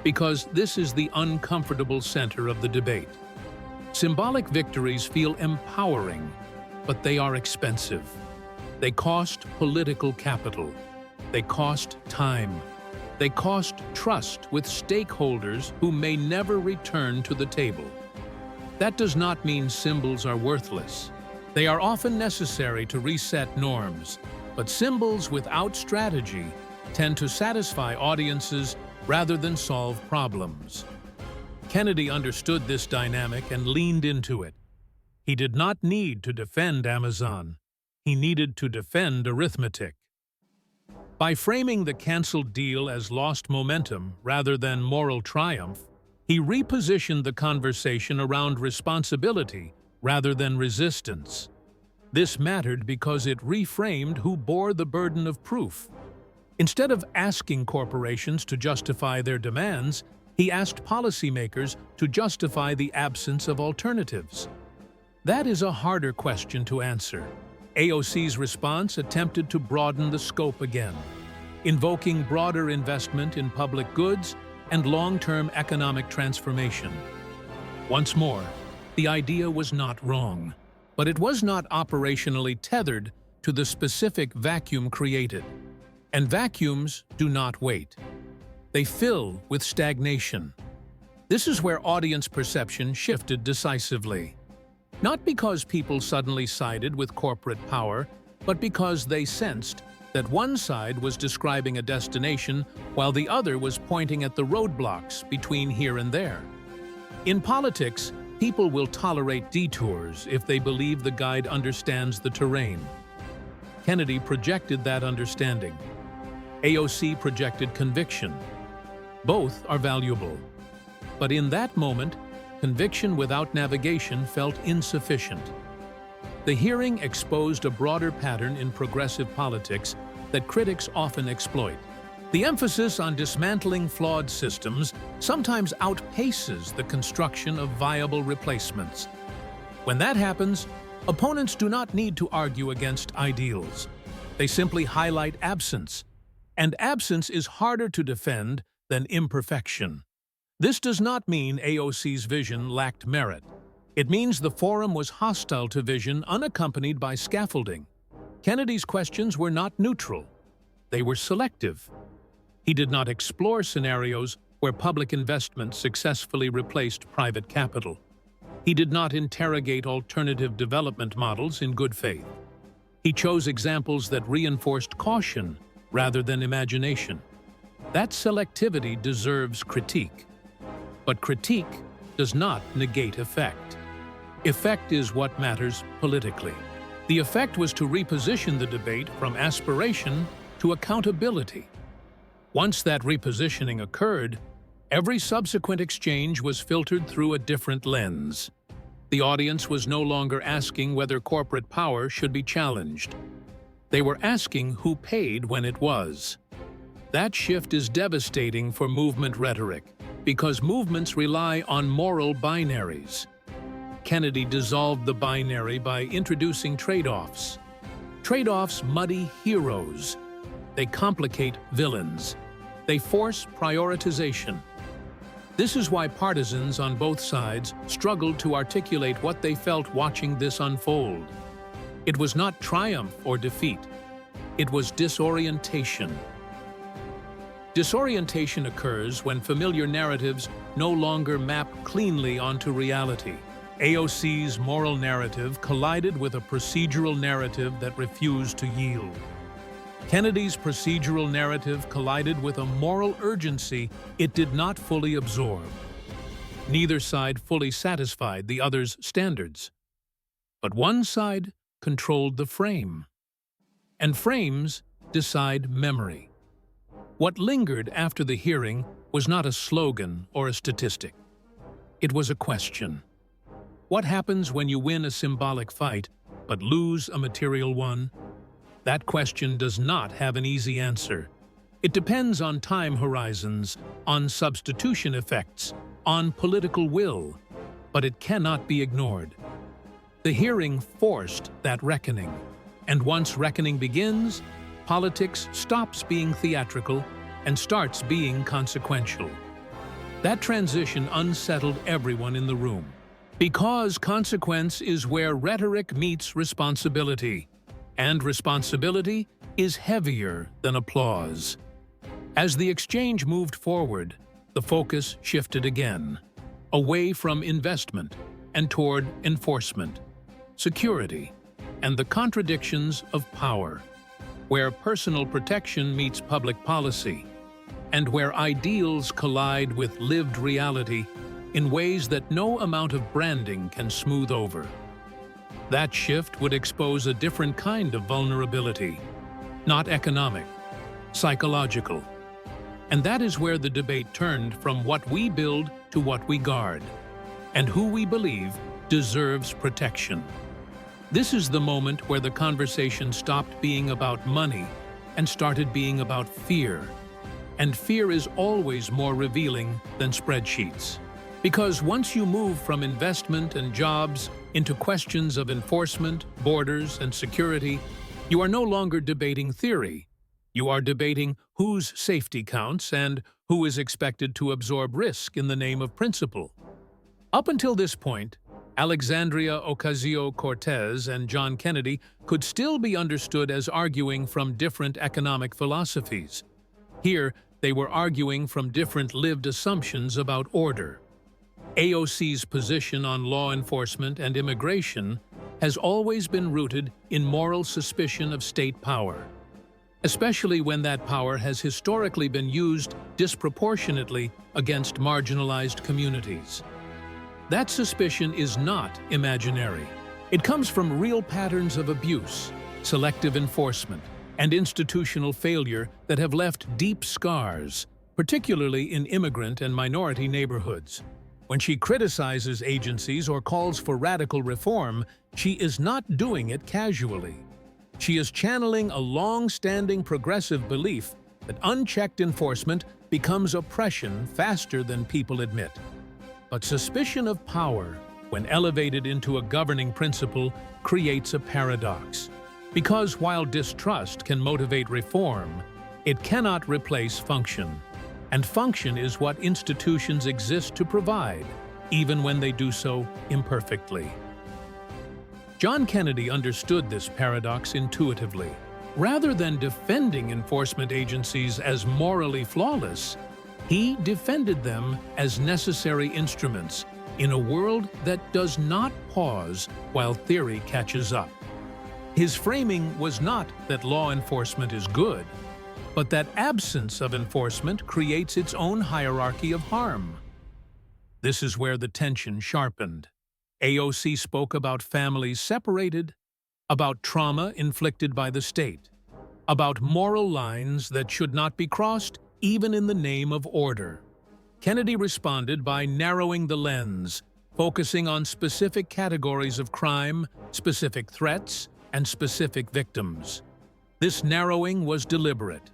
because this is the uncomfortable center of the debate. Symbolic victories feel empowering, but they are expensive. They cost political capital. They cost time. They cost trust with stakeholders who may never return to the table. That does not mean symbols are worthless. They are often necessary to reset norms, but symbols without strategy tend to satisfy audiences rather than solve problems. Kennedy understood this dynamic and leaned into it. He did not need to defend Amazon. He needed to defend arithmetic. By framing the canceled deal as lost momentum rather than moral triumph, he repositioned the conversation around responsibility rather than resistance. This mattered because it reframed who bore the burden of proof. Instead of asking corporations to justify their demands, he asked policymakers to justify the absence of alternatives. That is a harder question to answer. AOC's response attempted to broaden the scope again, invoking broader investment in public goods and long-term economic transformation. Once more, the idea was not wrong, but it was not operationally tethered to the specific vacuum created. And vacuums do not wait. They fill with stagnation. This is where audience perception shifted decisively. Not because people suddenly sided with corporate power, but because they sensed that one side was describing a destination while the other was pointing at the roadblocks between here and there. In politics, people will tolerate detours if they believe the guide understands the terrain. Kennedy projected that understanding. AOC projected conviction. Both are valuable. But in that moment, conviction without navigation felt insufficient. The hearing exposed a broader pattern in progressive politics that critics often exploit. The emphasis on dismantling flawed systems sometimes outpaces the construction of viable replacements. When that happens, opponents do not need to argue against ideals. They simply highlight absence. And absence is harder to defend than imperfection. This does not mean AOC's vision lacked merit. It means the forum was hostile to vision unaccompanied by scaffolding. Kennedy's questions were not neutral. They were selective. He did not explore scenarios where public investment successfully replaced private capital. He did not interrogate alternative development models in good faith. He chose examples that reinforced caution rather than imagination. That selectivity deserves critique. But critique does not negate effect. Effect is what matters politically. The effect was to reposition the debate from aspiration to accountability. Once that repositioning occurred, every subsequent exchange was filtered through a different lens. The audience was no longer asking whether corporate power should be challenged. They were asking who paid when it was. That shift is devastating for movement rhetoric, because movements rely on moral binaries. Kennedy dissolved the binary by introducing trade-offs. Trade-offs muddy heroes. They complicate villains. They force prioritization. This is why partisans on both sides struggled to articulate what they felt watching this unfold. It was not triumph or defeat. It was disorientation. Disorientation occurs when familiar narratives no longer map cleanly onto reality. AOC's moral narrative collided with a procedural narrative that refused to yield. Kennedy's procedural narrative collided with a moral urgency it did not fully absorb. Neither side fully satisfied the other's standards. But one side controlled the frame. And frames decide memory. What lingered after the hearing was not a slogan or a statistic. It was a question. What happens when you win a symbolic fight but lose a material one? That question does not have an easy answer. It depends on time horizons, on substitution effects, on political will, but it cannot be ignored. The hearing forced that reckoning, and once reckoning begins, politics stops being theatrical and starts being consequential. That transition unsettled everyone in the room, because consequence is where rhetoric meets responsibility, and responsibility is heavier than applause. As the exchange moved forward, the focus shifted again, away from investment and toward enforcement, security, and the contradictions of power, where personal protection meets public policy, and where ideals collide with lived reality in ways that no amount of branding can smooth over. That shift would expose a different kind of vulnerability, not economic, psychological. And that is where the debate turned from what we build to what we guard, and who we believe deserves protection. This is the moment where the conversation stopped being about money and started being about fear. And fear is always more revealing than spreadsheets. Because once you move from investment and jobs into questions of enforcement, borders, and security, you are no longer debating theory. You are debating whose safety counts and who is expected to absorb risk in the name of principle. Up until this point, Alexandria Ocasio-Cortez and John Kennedy could still be understood as arguing from different economic philosophies. Here, they were arguing from different lived assumptions about order. AOC's position on law enforcement and immigration has always been rooted in moral suspicion of state power, especially when that power has historically been used disproportionately against marginalized communities. That suspicion is not imaginary. It comes from real patterns of abuse, selective enforcement, and institutional failure that have left deep scars, particularly in immigrant and minority neighborhoods. When she criticizes agencies or calls for radical reform, she is not doing it casually. She is channeling a long-standing progressive belief that unchecked enforcement becomes oppression faster than people admit. But suspicion of power, when elevated into a governing principle, creates a paradox. Because while distrust can motivate reform, it cannot replace function. And function is what institutions exist to provide, even when they do so imperfectly. John Kennedy understood this paradox intuitively. Rather than defending enforcement agencies as morally flawless, he defended them as necessary instruments in a world that does not pause while theory catches up. His framing was not that law enforcement is good, but that absence of enforcement creates its own hierarchy of harm. This is where the tension sharpened. AOC spoke about families separated, about trauma inflicted by the state, about moral lines that should not be crossed even in the name of order. Kennedy responded by narrowing the lens, focusing on specific categories of crime, specific threats, and specific victims. This narrowing was deliberate.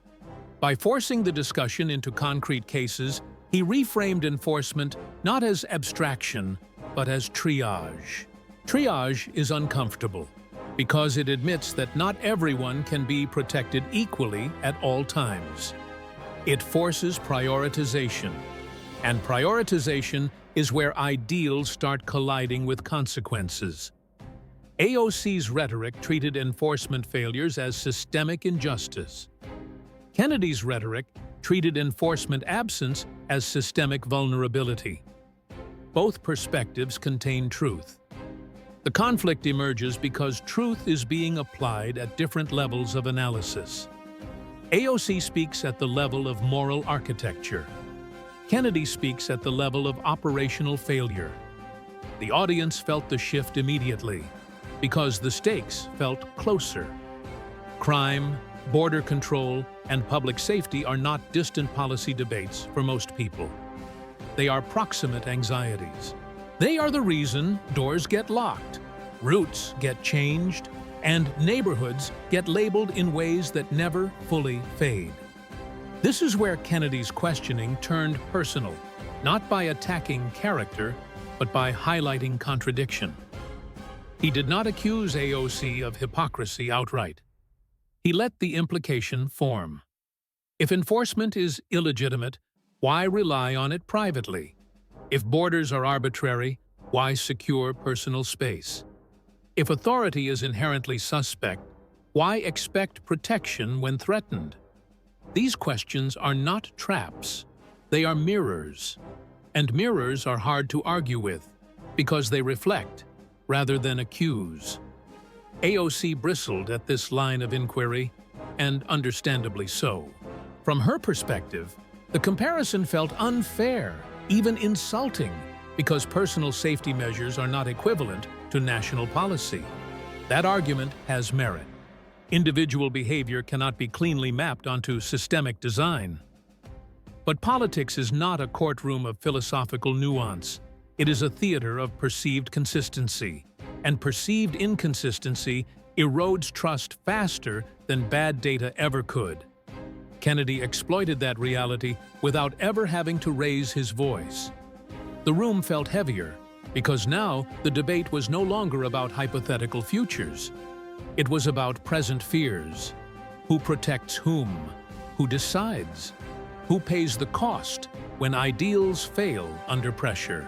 By forcing the discussion into concrete cases, he reframed enforcement not as abstraction, but as triage. Triage is uncomfortable because it admits that not everyone can be protected equally at all times. It forces prioritization, and prioritization is where ideals start colliding with consequences. AOC's rhetoric treated enforcement failures as systemic injustice. Kennedy's rhetoric treated enforcement absence as systemic vulnerability. Both perspectives contain truth. The conflict emerges because truth is being applied at different levels of analysis. AOC speaks at the level of moral architecture. Kennedy speaks at the level of operational failure. The audience felt the shift immediately, because the stakes felt closer. Crime, border control, and public safety are not distant policy debates for most people. They are proximate anxieties. They are the reason doors get locked, routes get changed, and neighborhoods get labeled in ways that never fully fade. This is where Kennedy's questioning turned personal, not by attacking character, but by highlighting contradiction. He did not accuse AOC of hypocrisy outright. He let the implication form. If enforcement is illegitimate, why rely on it privately? If borders are arbitrary, why secure personal space? If authority is inherently suspect, why expect protection when threatened? These questions are not traps. They are mirrors. And mirrors are hard to argue with, because they reflect, rather than accuse. AOC bristled at this line of inquiry, and understandably so. From her perspective, the comparison felt unfair, even insulting, because personal safety measures are not equivalent to national policy. That argument has merit. Individual behavior cannot be cleanly mapped onto systemic design. But politics is not a courtroom of philosophical nuance. It is a theater of perceived consistency, and perceived inconsistency erodes trust faster than bad data ever could. Kennedy exploited that reality without ever having to raise his voice. The room felt heavier, because now the debate was no longer about hypothetical futures. It was about present fears. Who protects whom? Who decides? Who pays the cost when ideals fail under pressure?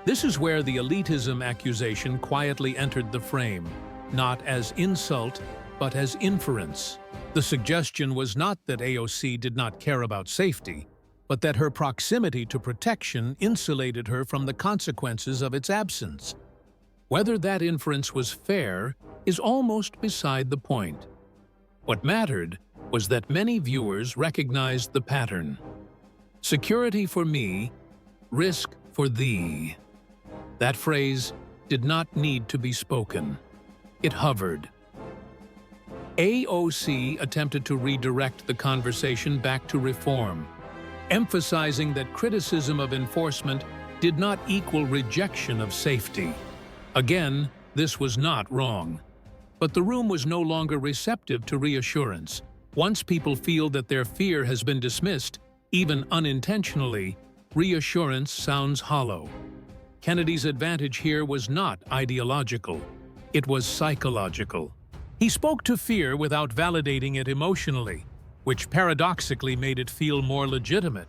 This is where the elitism accusation quietly entered the frame, not as insult, but as inference. The suggestion was not that AOC did not care about safety, but that her proximity to protection insulated her from the consequences of its absence. Whether that inference was fair is almost beside the point. What mattered was that many viewers recognized the pattern. Security for me, risk for thee. That phrase did not need to be spoken. It hovered. AOC attempted to redirect the conversation back to reform, emphasizing that criticism of enforcement did not equal rejection of safety. Again, this was not wrong. But the room was no longer receptive to reassurance. Once people feel that their fear has been dismissed, even unintentionally, reassurance sounds hollow. Kennedy's advantage here was not ideological. It was psychological. He spoke to fear without validating it emotionally, which paradoxically made it feel more legitimate.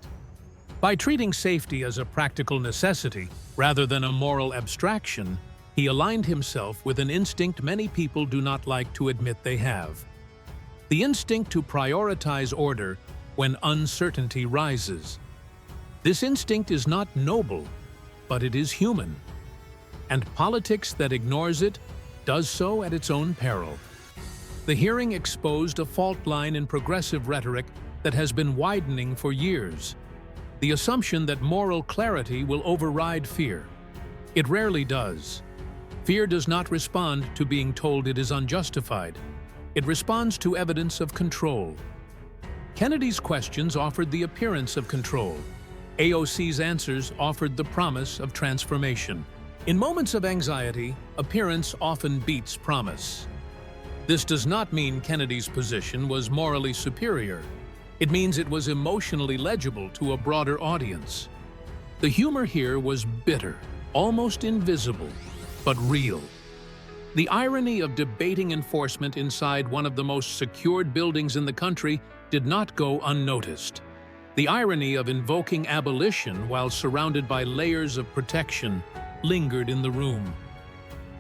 By treating safety as a practical necessity rather than a moral abstraction, he aligned himself with an instinct many people do not like to admit they have. The instinct to prioritize order when uncertainty rises. This instinct is not noble, but it is human. And politics that ignores it does so at its own peril. The hearing exposed a fault line in progressive rhetoric that has been widening for years. The assumption that moral clarity will override fear. It rarely does. Fear does not respond to being told it is unjustified. It responds to evidence of control. Kennedy's questions offered the appearance of control. AOC's answers offered the promise of transformation. In moments of anxiety, appearance often beats promise. This does not mean Kennedy's position was morally superior. It means it was emotionally legible to a broader audience. The humor here was bitter, almost invisible, but real. The irony of debating enforcement inside one of the most secured buildings in the country did not go unnoticed. The irony of invoking abolition while surrounded by layers of protection lingered in the room.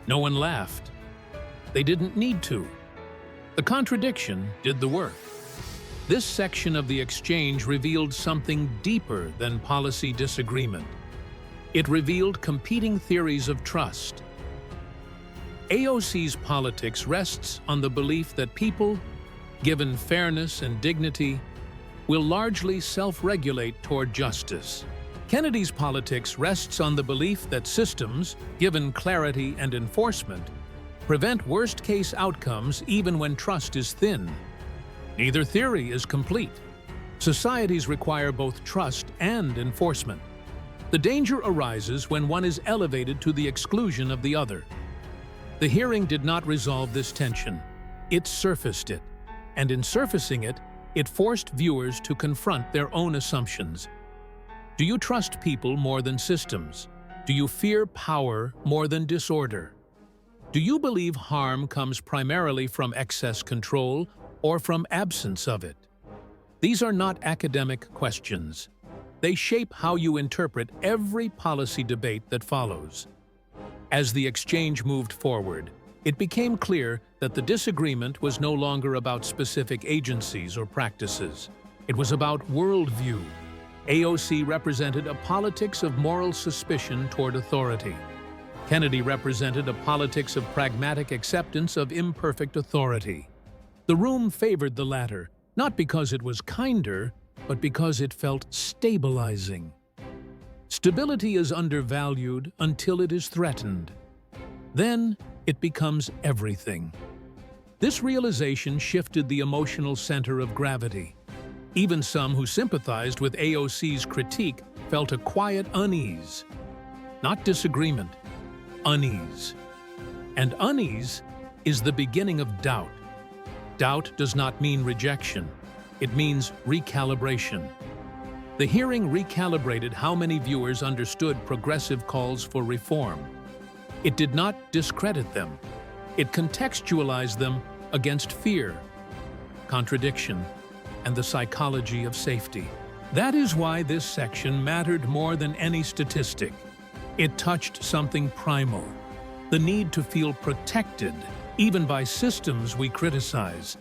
No one laughed. They didn't need to. The contradiction did the work. This section of the exchange revealed something deeper than policy disagreement. It revealed competing theories of trust. AOC's politics rests on the belief that people given fairness and dignity, will largely self-regulate toward justice. Kennedy's politics rests on the belief that systems, given clarity and enforcement, prevent worst-case outcomes even when trust is thin. Neither theory is complete. Societies require both trust and enforcement. The danger arises when one is elevated to the exclusion of the other. The hearing did not resolve this tension. It surfaced it, and in surfacing it, it forced viewers to confront their own assumptions. Do you trust people more than systems? Do you fear power more than disorder? Do you believe harm comes primarily from excess control or from absence of it? These are not academic questions. They shape how you interpret every policy debate that follows. As the exchange moved forward, it became clear that the disagreement was no longer about specific agencies or practices. It was about worldview. AOC represented a politics of moral suspicion toward authority. Kennedy represented a politics of pragmatic acceptance of imperfect authority. The room favored the latter, not because it was kinder, but because it felt stabilizing. Stability is undervalued until it is threatened. Then it becomes everything. This realization shifted the emotional center of gravity. Even some who sympathized with AOC's critique felt a quiet unease. Not disagreement, unease. And unease is the beginning of doubt. Doubt does not mean rejection. It means recalibration. The hearing recalibrated how many viewers understood progressive calls for reform. It did not discredit them. It contextualized them against fear, contradiction, and the psychology of safety. That is why this section mattered more than any statistic. It touched something primal, the need to feel protected, even by systems we criticize.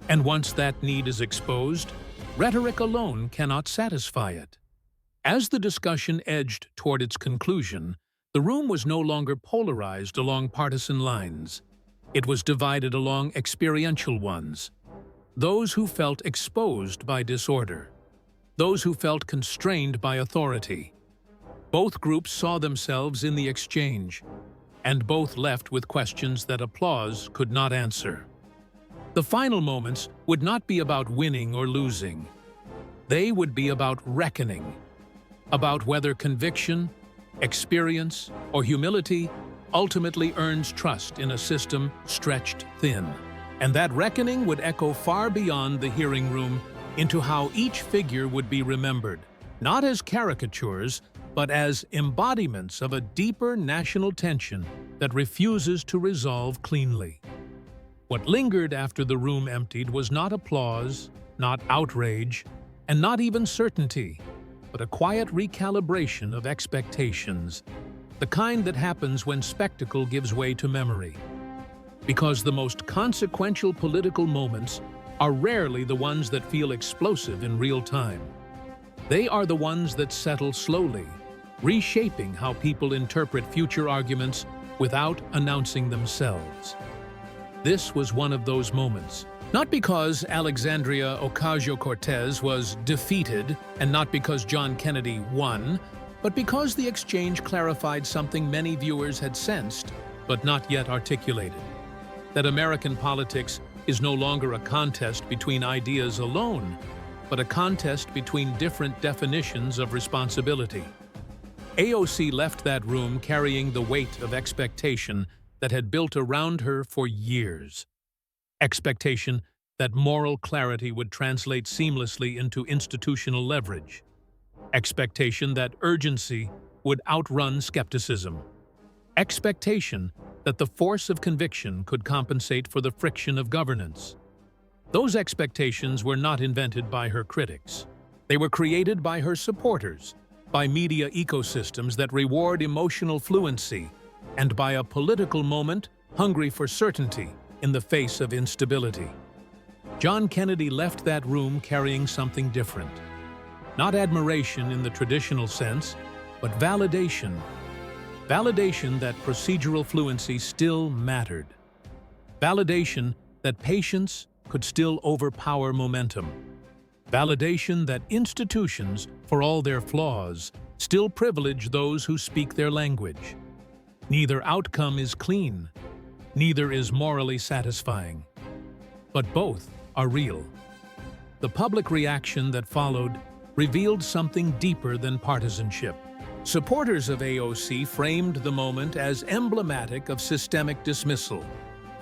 And once that need is exposed, rhetoric alone cannot satisfy it. As the discussion edged toward its conclusion, the room was no longer polarized along partisan lines. It was divided along experiential ones. Those who felt exposed by disorder. Those who felt constrained by authority. Both groups saw themselves in the exchange, and both left with questions that applause could not answer. The final moments would not be about winning or losing. They would be about reckoning, about whether conviction, experience, or humility ultimately earns trust in a system stretched thin. And that reckoning would echo far beyond the hearing room into how each figure would be remembered, not as caricatures, but as embodiments of a deeper national tension that refuses to resolve cleanly. What lingered after the room emptied was not applause, not outrage, and not even certainty, but a quiet recalibration of expectations, the kind that happens when spectacle gives way to memory. Because the most consequential political moments are rarely the ones that feel explosive in real time. They are the ones that settle slowly, reshaping how people interpret future arguments without announcing themselves. This was one of those moments. Not because Alexandria Ocasio-Cortez was defeated and not because John Kennedy won, but because the exchange clarified something many viewers had sensed but not yet articulated. That American politics is no longer a contest between ideas alone, but a contest between different definitions of responsibility. AOC left that room carrying the weight of expectation that had built around her for years. Expectation that moral clarity would translate seamlessly into institutional leverage. Expectation that urgency would outrun skepticism. Expectation that the force of conviction could compensate for the friction of governance. Those expectations were not invented by her critics. They were created by her supporters, by media ecosystems that reward emotional fluency, and by a political moment hungry for certainty in the face of instability. John Kennedy left that room carrying something different. Not admiration in the traditional sense, but validation. Validation that procedural fluency still mattered. Validation that patience, could still overpower momentum. Validation that institutions, for all their flaws, still privilege those who speak their language. Neither outcome is clean, neither is morally satisfying. But both are real. The public reaction that followed revealed something deeper than partisanship. Supporters of AOC framed the moment as emblematic of systemic dismissal,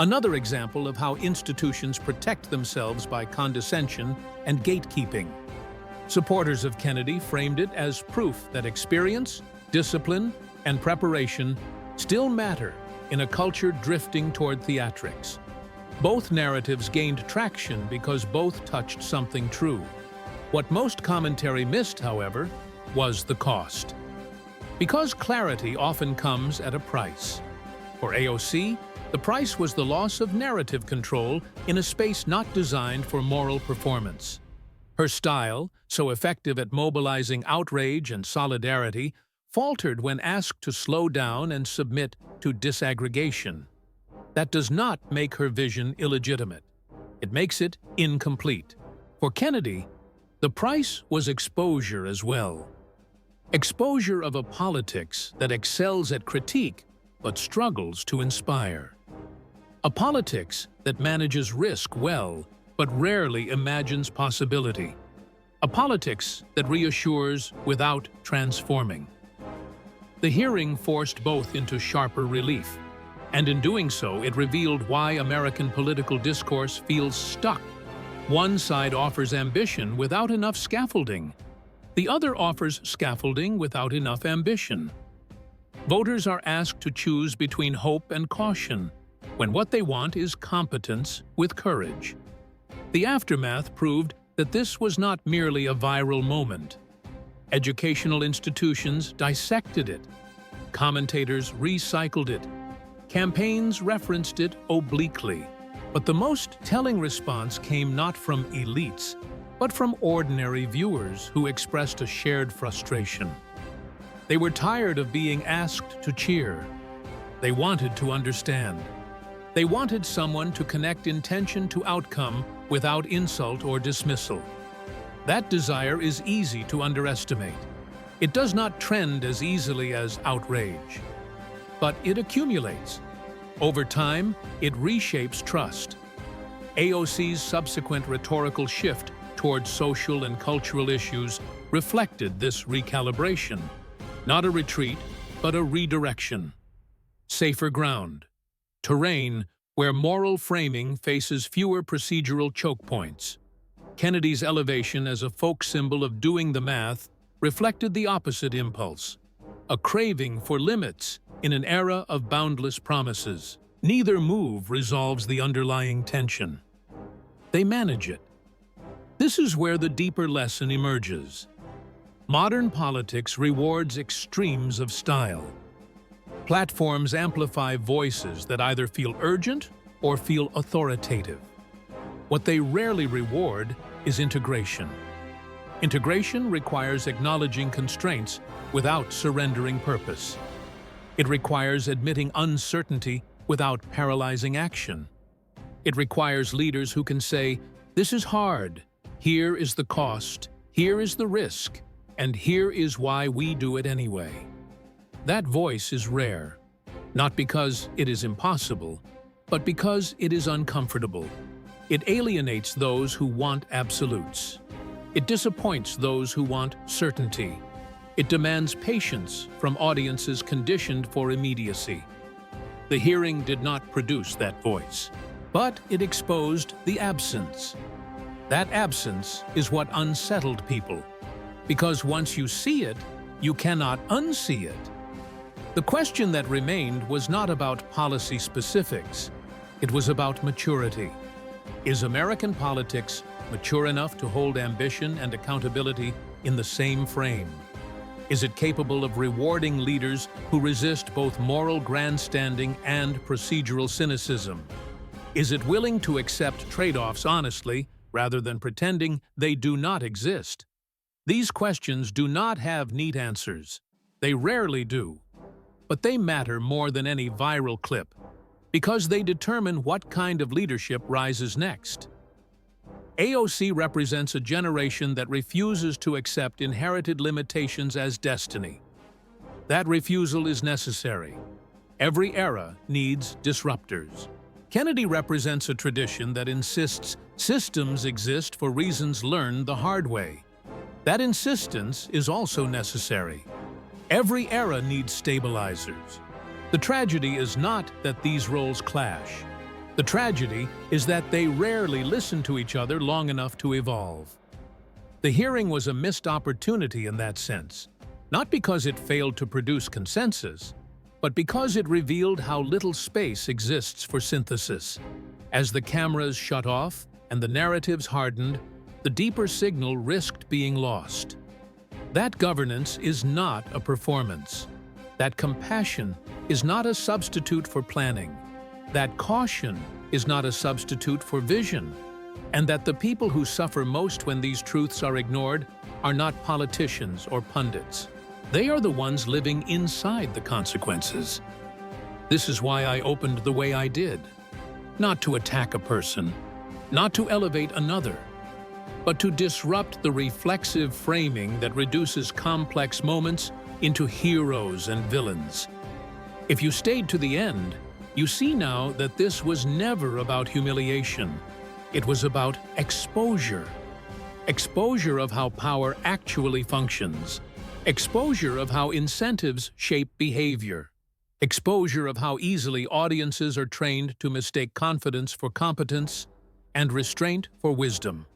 another example of how institutions protect themselves by condescension and gatekeeping. Supporters of Kennedy framed it as proof that experience, discipline, and preparation still matter in a culture drifting toward theatrics. Both narratives gained traction because both touched something true. What most commentary missed, however, was the cost. Because clarity often comes at a price. For AOC, the price was the loss of narrative control in a space not designed for moral performance. Her style, so effective at mobilizing outrage and solidarity, faltered when asked to slow down and submit to disaggregation. That does not make her vision illegitimate. It makes it incomplete. For Kennedy, the price was exposure as well. Exposure of a politics that excels at critique but struggles to inspire. A politics that manages risk well but rarely imagines possibility. A politics that reassures without transforming. The hearing forced both into sharper relief, and in doing so, it revealed why American political discourse feels stuck. One side offers ambition without enough scaffolding. The other offers scaffolding without enough ambition. Voters are asked to choose between hope and caution, when what they want is competence with courage. The aftermath proved that this was not merely a viral moment. Educational institutions dissected it. Commentators recycled it. Campaigns referenced it obliquely. But the most telling response came not from elites, but from ordinary viewers who expressed a shared frustration. They were tired of being asked to cheer. They wanted to understand. They wanted someone to connect intention to outcome without insult or dismissal. That desire is easy to underestimate. It does not trend as easily as outrage. But it accumulates. Over time, it reshapes trust. AOC's subsequent rhetorical shift toward social and cultural issues reflected this recalibration. Not a retreat, but a redirection. Safer ground. Terrain where moral framing faces fewer procedural choke points. Kennedy's elevation as a folk symbol of doing the math reflected the opposite impulse, a craving for limits in an era of boundless promises. Neither move resolves the underlying tension. They manage it. This is where the deeper lesson emerges. Modern politics rewards extremes of style. Platforms amplify voices that either feel urgent or feel authoritative. What they rarely reward is integration. Integration requires acknowledging constraints without surrendering purpose. It requires admitting uncertainty without paralyzing action. It requires leaders who can say, "This is hard, here is the cost, here is the risk, and here is why we do it anyway." That voice is rare, not because it is impossible, but because it is uncomfortable. It alienates those who want absolutes. It disappoints those who want certainty. It demands patience from audiences conditioned for immediacy. The hearing did not produce that voice, but it exposed the absence. That absence is what unsettled people, because once you see it, you cannot unsee it. The question that remained was not about policy specifics. It was about maturity. Is American politics mature enough to hold ambition and accountability in the same frame? Is it capable of rewarding leaders who resist both moral grandstanding and procedural cynicism? Is it willing to accept trade-offs honestly rather than pretending they do not exist? These questions do not have neat answers. They rarely do. But they matter more than any viral clip, because they determine what kind of leadership rises next. AOC represents a generation that refuses to accept inherited limitations as destiny. That refusal is necessary. Every era needs disruptors. Kennedy represents a tradition that insists systems exist for reasons learned the hard way. That insistence is also necessary. Every era needs stabilizers. The tragedy is not that these roles clash. The tragedy is that they rarely listen to each other long enough to evolve. The hearing was a missed opportunity in that sense, not because it failed to produce consensus, but because it revealed how little space exists for synthesis. As the cameras shut off and the narratives hardened, the deeper signal risked being lost. That governance is not a performance. That compassion is not a substitute for planning. That caution is not a substitute for vision. And that the people who suffer most when these truths are ignored are not politicians or pundits. They are the ones living inside the consequences. This is why I opened the way I did. Not to attack a person, not to elevate another, but to disrupt the reflexive framing that reduces complex moments into heroes and villains. If you stayed to the end, you see now that this was never about humiliation. It was about exposure. Exposure of how power actually functions. Exposure of how incentives shape behavior. Exposure of how easily audiences are trained to mistake confidence for competence and restraint for wisdom.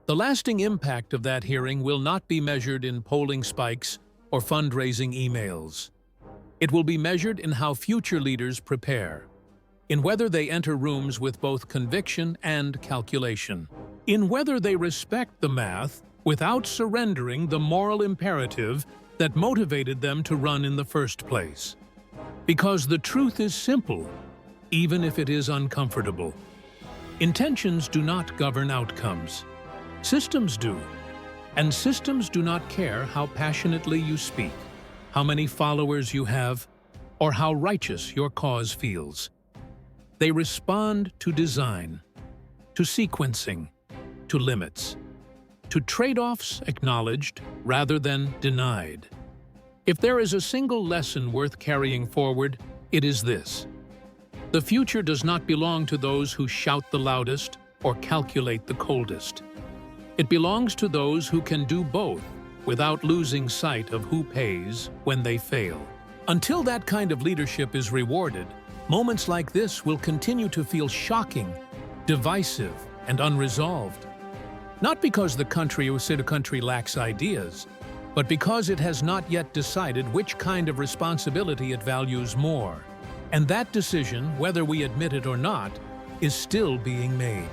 The lasting impact of that hearing will not be measured in polling spikes or fundraising emails. It will be measured in how future leaders prepare, in whether they enter rooms with both conviction and calculation, in whether they respect the math without surrendering the moral imperative that motivated them to run in the first place. Because the truth is simple, even if it is uncomfortable. Intentions do not govern outcomes. Systems do. And systems do not care how passionately you speak, how many followers you have, or how righteous your cause feels. They respond to design, to sequencing, to limits, to trade-offs acknowledged rather than denied. If there is a single lesson worth carrying forward, it is this. The future does not belong to those who shout the loudest or calculate the coldest. It belongs to those who can do both without losing sight of who pays when they fail. Until that kind of leadership is rewarded, moments like this will continue to feel shocking, divisive, and unresolved. Not because the country lacks ideas, but because it has not yet decided which kind of responsibility it values more. And that decision, whether we admit it or not, is still being made.